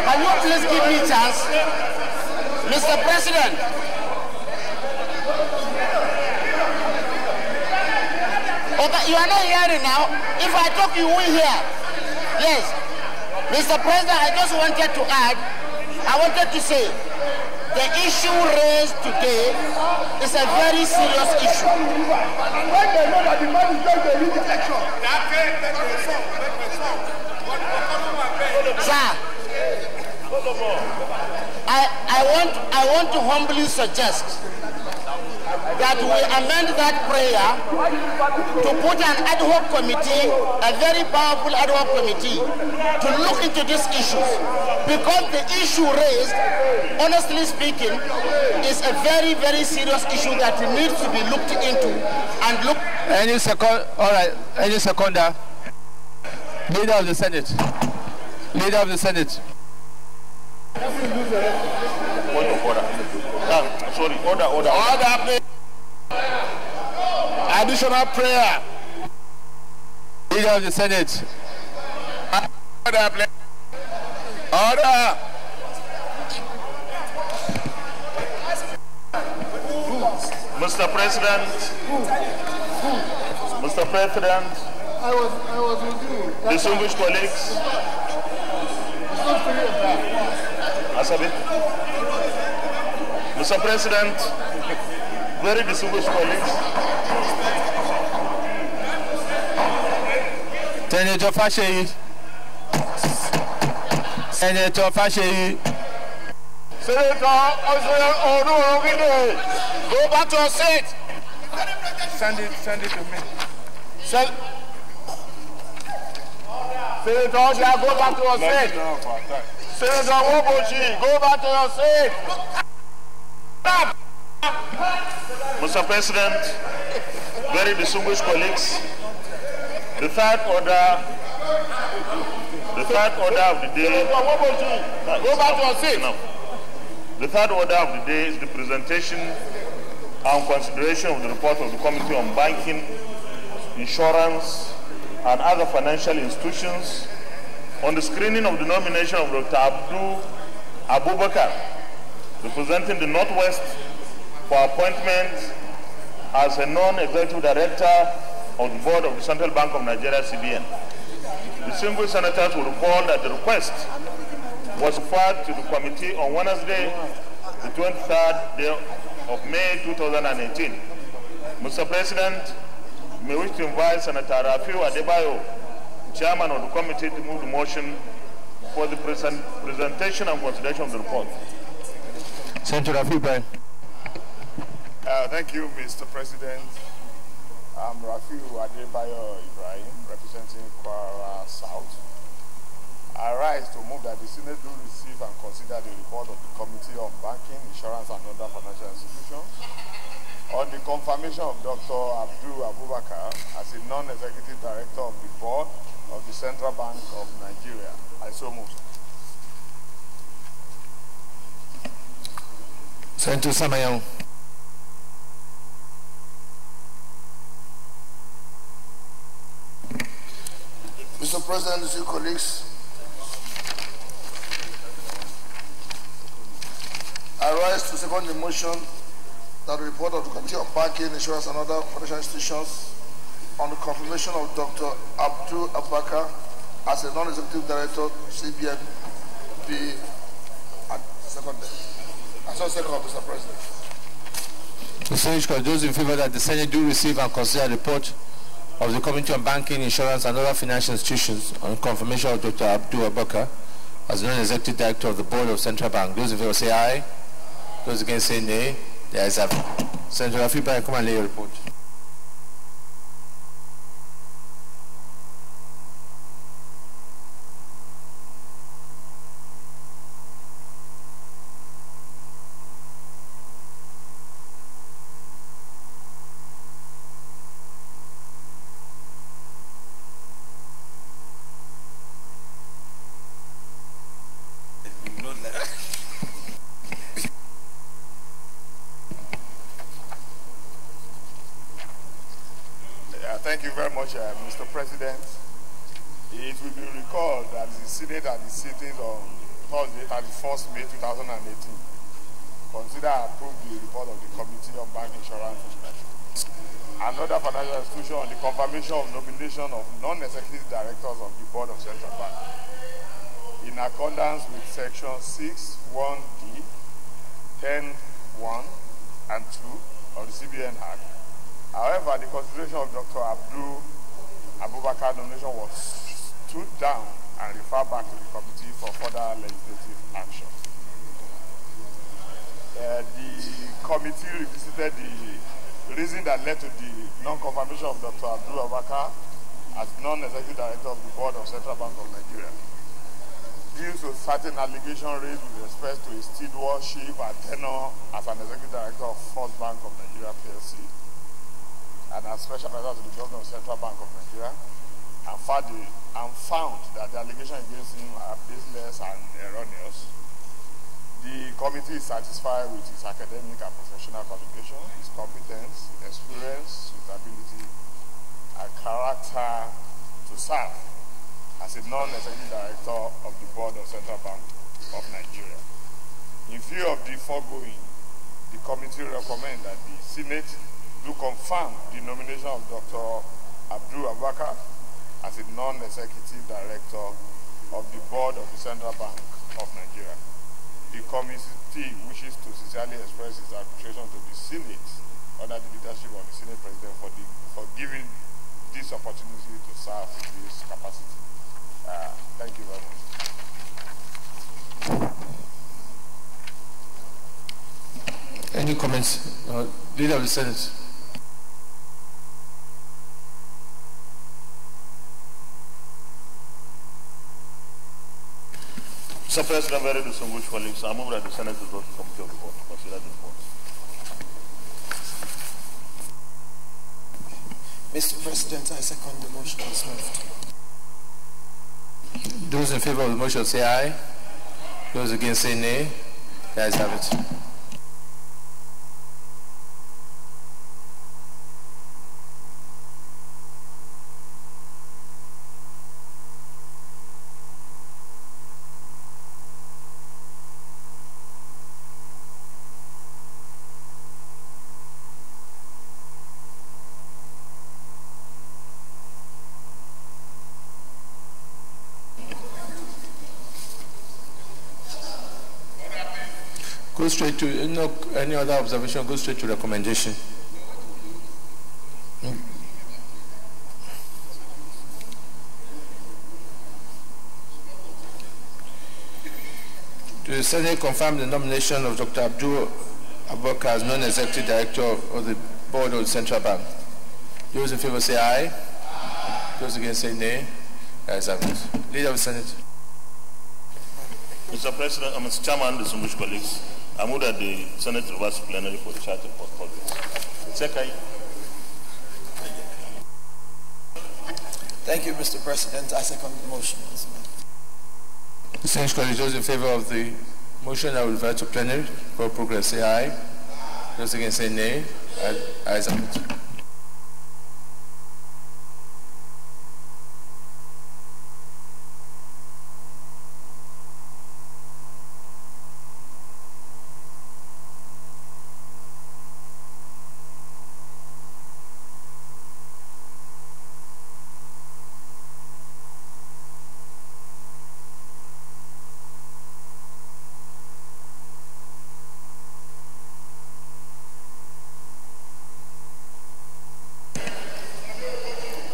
Can you please give me a chance? Mr. President. Okay, you are not hearing now. If I talk, you will hear. Yes. Mr. President, I just wanted to add, I wanted to say, the issue raised today is a very serious issue. When they know that the man is going to lead the election. Sir, I want to humbly suggest that we amend that prayer to put an ad hoc committee, a very powerful ad hoc committee, to look into these issues. Because the issue raised, honestly speaking, is a very, very serious issue that needs to be looked into and look. Any second, all right, any seconder. Leader of the Senate. Leader of the Senate. Sorry, order. Order, please. Additional prayer. Leader of the Senate. Order, please. Order. Mr. President, I was with you. Distinguished colleagues, Mr. President, very distinguished colleagues. Senator Fasheyi. Senator Fasheyi. Senator, go back to your seat. Send it to me. Senator, go back to your seat. Senator Wobochi, go back to your seat. Mr. President, very distinguished colleagues, the third order of the day. Go back to your seat. The third order of the day is the presentation and consideration of the report of the Committee on Banking, Insurance, and other financial institutions on the screening of the nomination of Dr. Abdul Abubakar, representing the Northwest, for appointment as a non-executive director of the Board of the Central Bank of Nigeria, CBN. Distinguished senators will recall that the request was referred to the committee on Wednesday, the 23rd day of May 2018. Mr. President, may wish to invite Senator Rafiu Adebayo, chairman of the committee, to move the motion for the presentation and consideration of the report. Senator Rafiu. Thank you, Mr. President. I'm Rafiu Adebayo Ibrahim, representing Kwara South. I rise to move that the Senate do receive and consider the report of the Committee on Banking, Insurance, and Other Financial Institutions on the confirmation of Dr. Abdul Abubakar as a non-executive director of the Board of the Central Bank of Nigeria. I so move. Senator Samayan. Mr. President, esteemed colleagues, I rise to second the motion that the report of the Committee on Banking, Insurance, and Other Financial Institutions on the confirmation of Dr. Abdul Abubakar as a non-executive director, CBN, be seconded. I so second, Mr. President. Distinguished, those in favor that the Senate do receive and consider the report of the Committee on Banking, Insurance, and Other Financial Institutions on confirmation of Dr. Abdul Abubakar as non-executive director of the Board of Central Bank. Those in favor say aye. Those against say nay. The ayes have it. Senator Rafiu, come and lay your report. Thank you very much, Mr. President. It will be recalled that the Senate at the sittings on Thursday, 31st May 2018, consider and approve the report of the Committee on Bank Insurance and Other Financial Institutions on the confirmation of nomination of non-executive directors of the Board of Central Bank in accordance with Section 6(1)(d), 10(1) and 2 of the CBN Act. However, the consideration of Dr. Abdul Abubakar nomination was stood down and referred back to the committee for further legislative action. The committee revisited the reason that led to the non-confirmation of Dr. Abdul Abubakar as non-executive director of the Board of Central Bank of Nigeria, due to certain allegations raised with respect to his stewardship and tenure as an executive director of First Bank of Nigeria PLC, and as special advisor to the governor of Central Bank of Nigeria, and found that the allegations against him are baseless and erroneous. The committee is satisfied with his academic and professional qualifications, his competence, experience, suitability, and character to serve as a non-executive director of the Board of Central Bank of Nigeria. In view of the foregoing, the committee recommends that the Senate do confirm the nomination of Dr. Abdul Abubakar as a non-executive director of the board of the Central Bank of Nigeria. The committee wishes to sincerely express its appreciation to the Senate under the leadership of the Senate President for giving this opportunity to serve in this capacity. Thank you very much. Any comments? Leader of the Senate. Mr. President, very distinguished colleagues, I move that the Senate is brought to committee of the court to consider the report. Mr. President, I second the motion as moved. Those in favor of the motion say aye. Those against say nay. The ayes have it. Go straight to, any other observation, go straight to recommendation. The Senate confirm the nomination of Dr. Abdul Abubakar as non-executive director of the board of the Central Bank. Those in favor say aye. Those against say nay. Ayes have it. Leader of the Senate. Mr. President, Mr. Chairman, distinguished colleagues, I move that the Senate reverse plenary for the charter for progress. Second. Thank you, Mr. President. I second the motion. Distinguished colleagues, those in favor of the motion that will refer to plenary for progress say aye. Those against say nay. Ayes have it.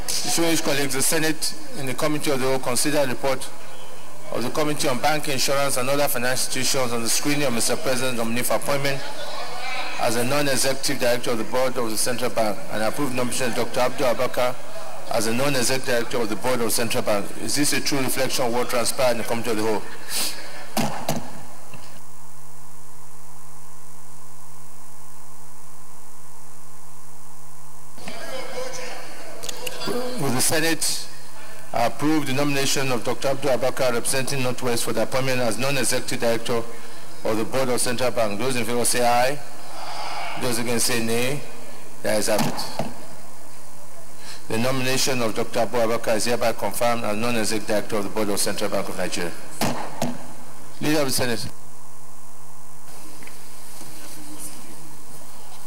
Distinguished colleagues, the Senate in the Committee of the Whole consider the report of the Committee on Banking, Insurance and Other Financial Institutions on the screening of Mr. President's nominee for appointment as a non-executive director of the board of the Central Bank and approve nomination of Dr. Abdul Abubakar as a non-executive director of the board of the Central Bank. Is this a true reflection of what transpired in the Committee of the Whole? Will the Senate approve the nomination of Dr. Abdul Abubakar representing Northwest for the appointment as non-executive director of the board of Central Bank? Those in favor say aye. Those against say nay. The ayes have it. The nomination of Dr. Abdul Abubakar is hereby confirmed as non-executive director of the board of Central Bank of Nigeria. Leader of the Senate.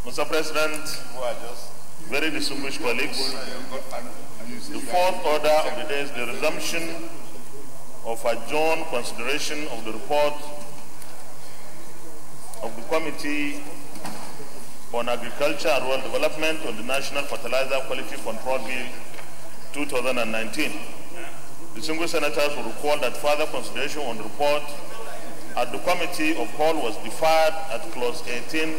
Mr. President, very distinguished colleagues, the fourth order of the day is the resumption of adjourned consideration of the report of the Committee on Agriculture and Rural Development on the National Fertilizer Quality Control Bill 2019. Distinguished senators will recall that further consideration on the report at the Committee of Whole was deferred at clause 18,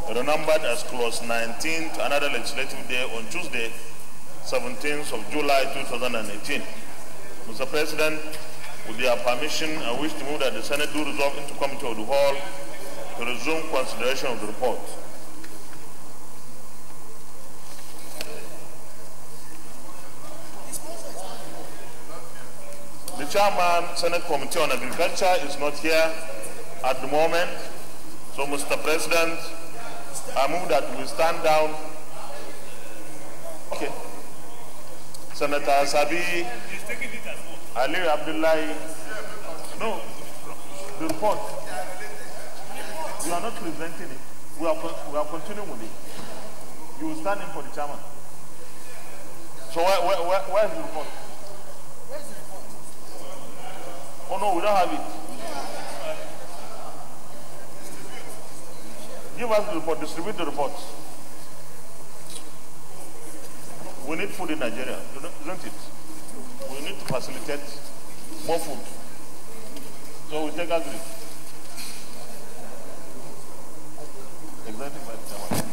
renumbered as clause 19 to another legislative day on Tuesday, 17th of July 2018. Mr. President, with your permission, I wish to move that the Senate do resolve into Committee of the Whole to resume consideration of the report. The Chairman, Senate Committee on Agriculture is not here at the moment. So, Mr. President, I move that we stand down. Okay. Senator Sabi, Ali Abdullahi. No, the report. You are not presenting it. We are continuing with it. You will stand in for the chairman. So where is the report? Where's the report? Oh no, we don't have it. Give us the report, distribute the report. We need food in Nigeria, isn't it? We need to facilitate more food. So we take agri. Exactly by the chairman.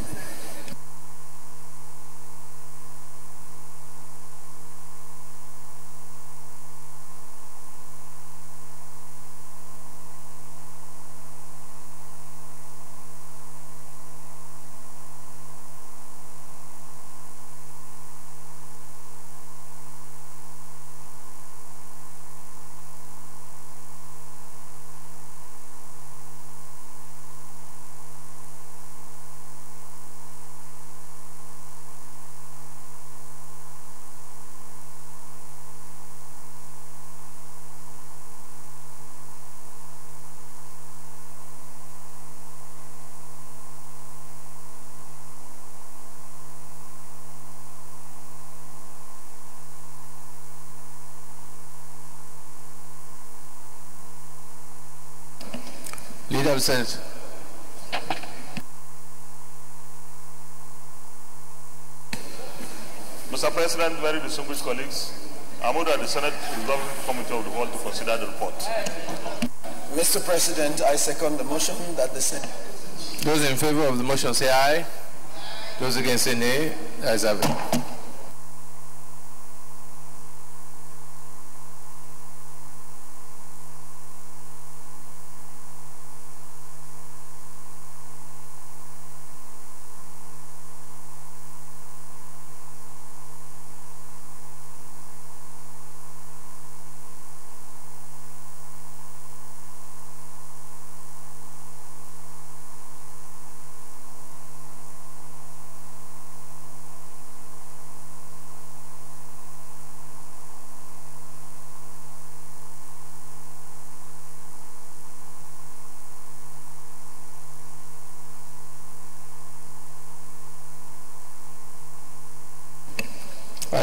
Leader of the Senate. Mr. President, very distinguished colleagues, I move that the Senate Resolving Committee of the World to consider the report. Mr. President, I second the motion that the Senate. Those in favor of the motion say aye. Those against say nay. Ayes have it.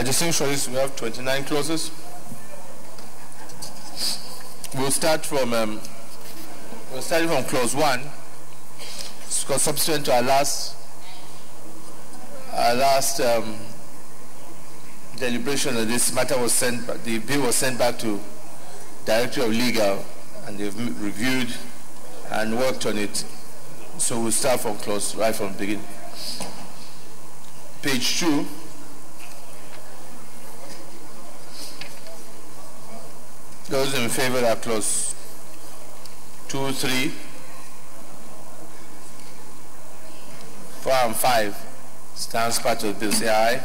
Distinguished colleagues, we have 29 clauses. We'll start from clause 1. It's because subsequent to our last deliberation of this matter the bill was sent back to Director of Legal, and they've reviewed and worked on it. So we'll start from clause right from the beginning. Page 2. Those in favor of clause 2, 3, 4, and 5 stands part of the bill say aye.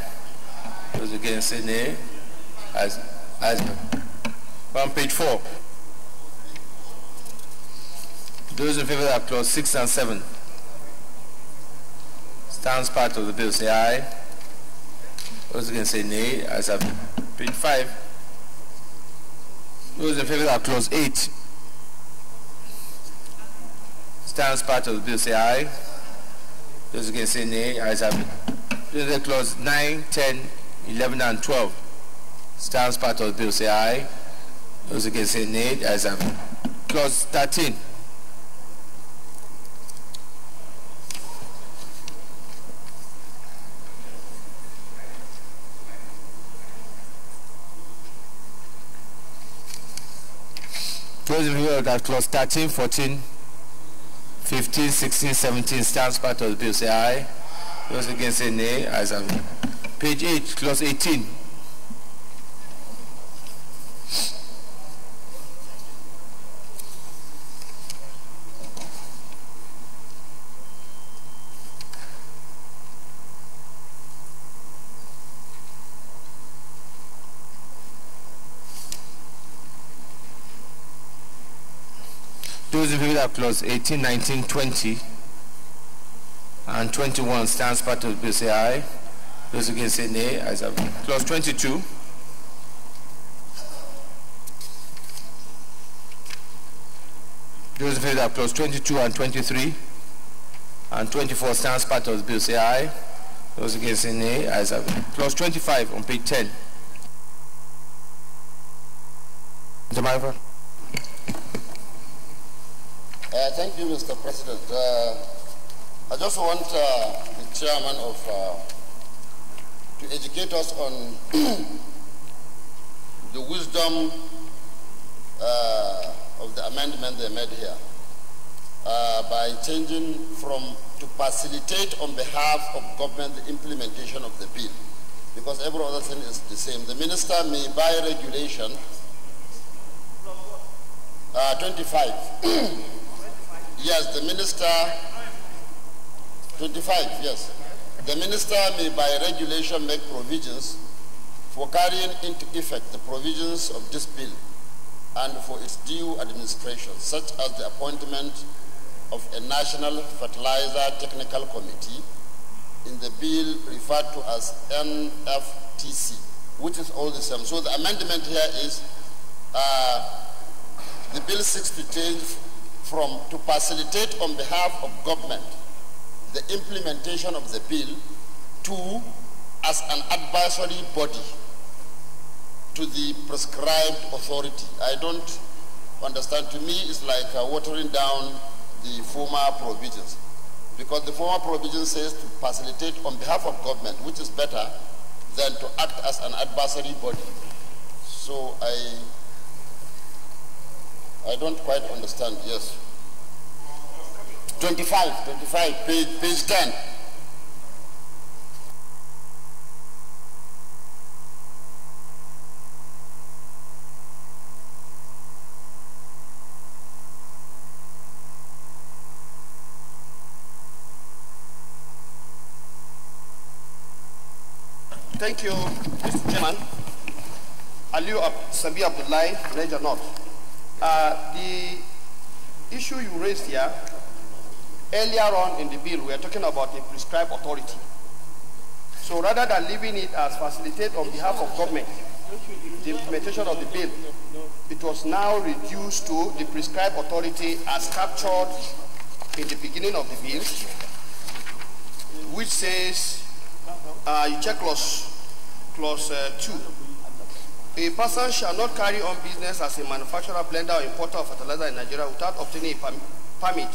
Those against say nay. As on page 4. Those in favor of clause 6 and 7 stands part of the bill say aye. Those against say nay. As of page 5. Those in favor of clause 8 stands part of the bill say aye. Those against say nay. Ayes have it. Clause 9, 10, 11, and 12 stands part of the bill say aye. Those against say nay. Ayes have it. Clause 13. Those in favor of that clause 13, 14, 15, 16, 17 stands part of the bill say aye. Those against say nay. Ayes have it. Page 8, clause 18. Those in favor of clause 18, 19, 20, and 21 stands part of the bill say aye. Those against say nay. Ayes have it. Clause 22. Those in favor of clause 22 and 23, and 24 stands part of the bill, say aye. Those against say nay. Ayes have it. Clause 25 on page 10. Mr. Marva. Thank you, Mr. President. I just want the chairman to educate us on the wisdom of the amendment they made here by changing from to facilitate on behalf of government the implementation of the bill, because every other thing is the same. The minister may, by regulation, 25. Yes, the minister, 25, yes. The minister may by regulation make provisions for carrying into effect the provisions of this bill and for its due administration, such as the appointment of a National Fertilizer Technical Committee in the bill referred to as NFTC, which is all the same. So the amendment here is the bill seeks to change from to facilitate on behalf of government the implementation of the bill to as an advisory body to the prescribed authority. I don't understand. To me, it's like watering down the former provisions, because the former provision says to facilitate on behalf of government, which is better than to act as an advisory body. So I don't quite understand. Yes. 25, page 10. Thank you, Mr. Chairman. Aliu Sabi Abdullahi, Niger North. The issue you raised here, earlier on in the bill, we are talking about a prescribed authority. So rather than leaving it as facilitate on behalf of government, the implementation of the bill, it was now reduced to the prescribed authority as captured in the beginning of the bill, which says, you check clause 2. A person shall not carry on business as a manufacturer, blender, or importer of fertilizer in Nigeria without obtaining a permit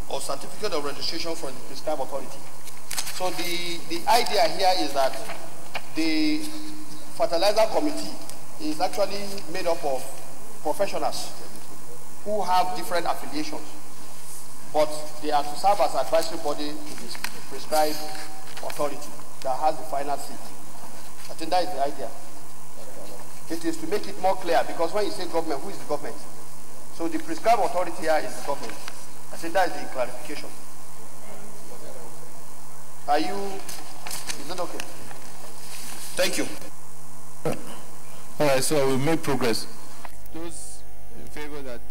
or certificate of registration from the prescribed authority. So the idea here is that the fertilizer committee is actually made up of professionals who have different affiliations, but they are to serve as advisory body to the prescribed authority that has the final say. I think that is the idea. It is to make it more clear, because when you say government, who is the government? So the prescribed authority here is the government. I think that is the clarification. Is it okay? Thank you. All right, so we make progress. Those in favor that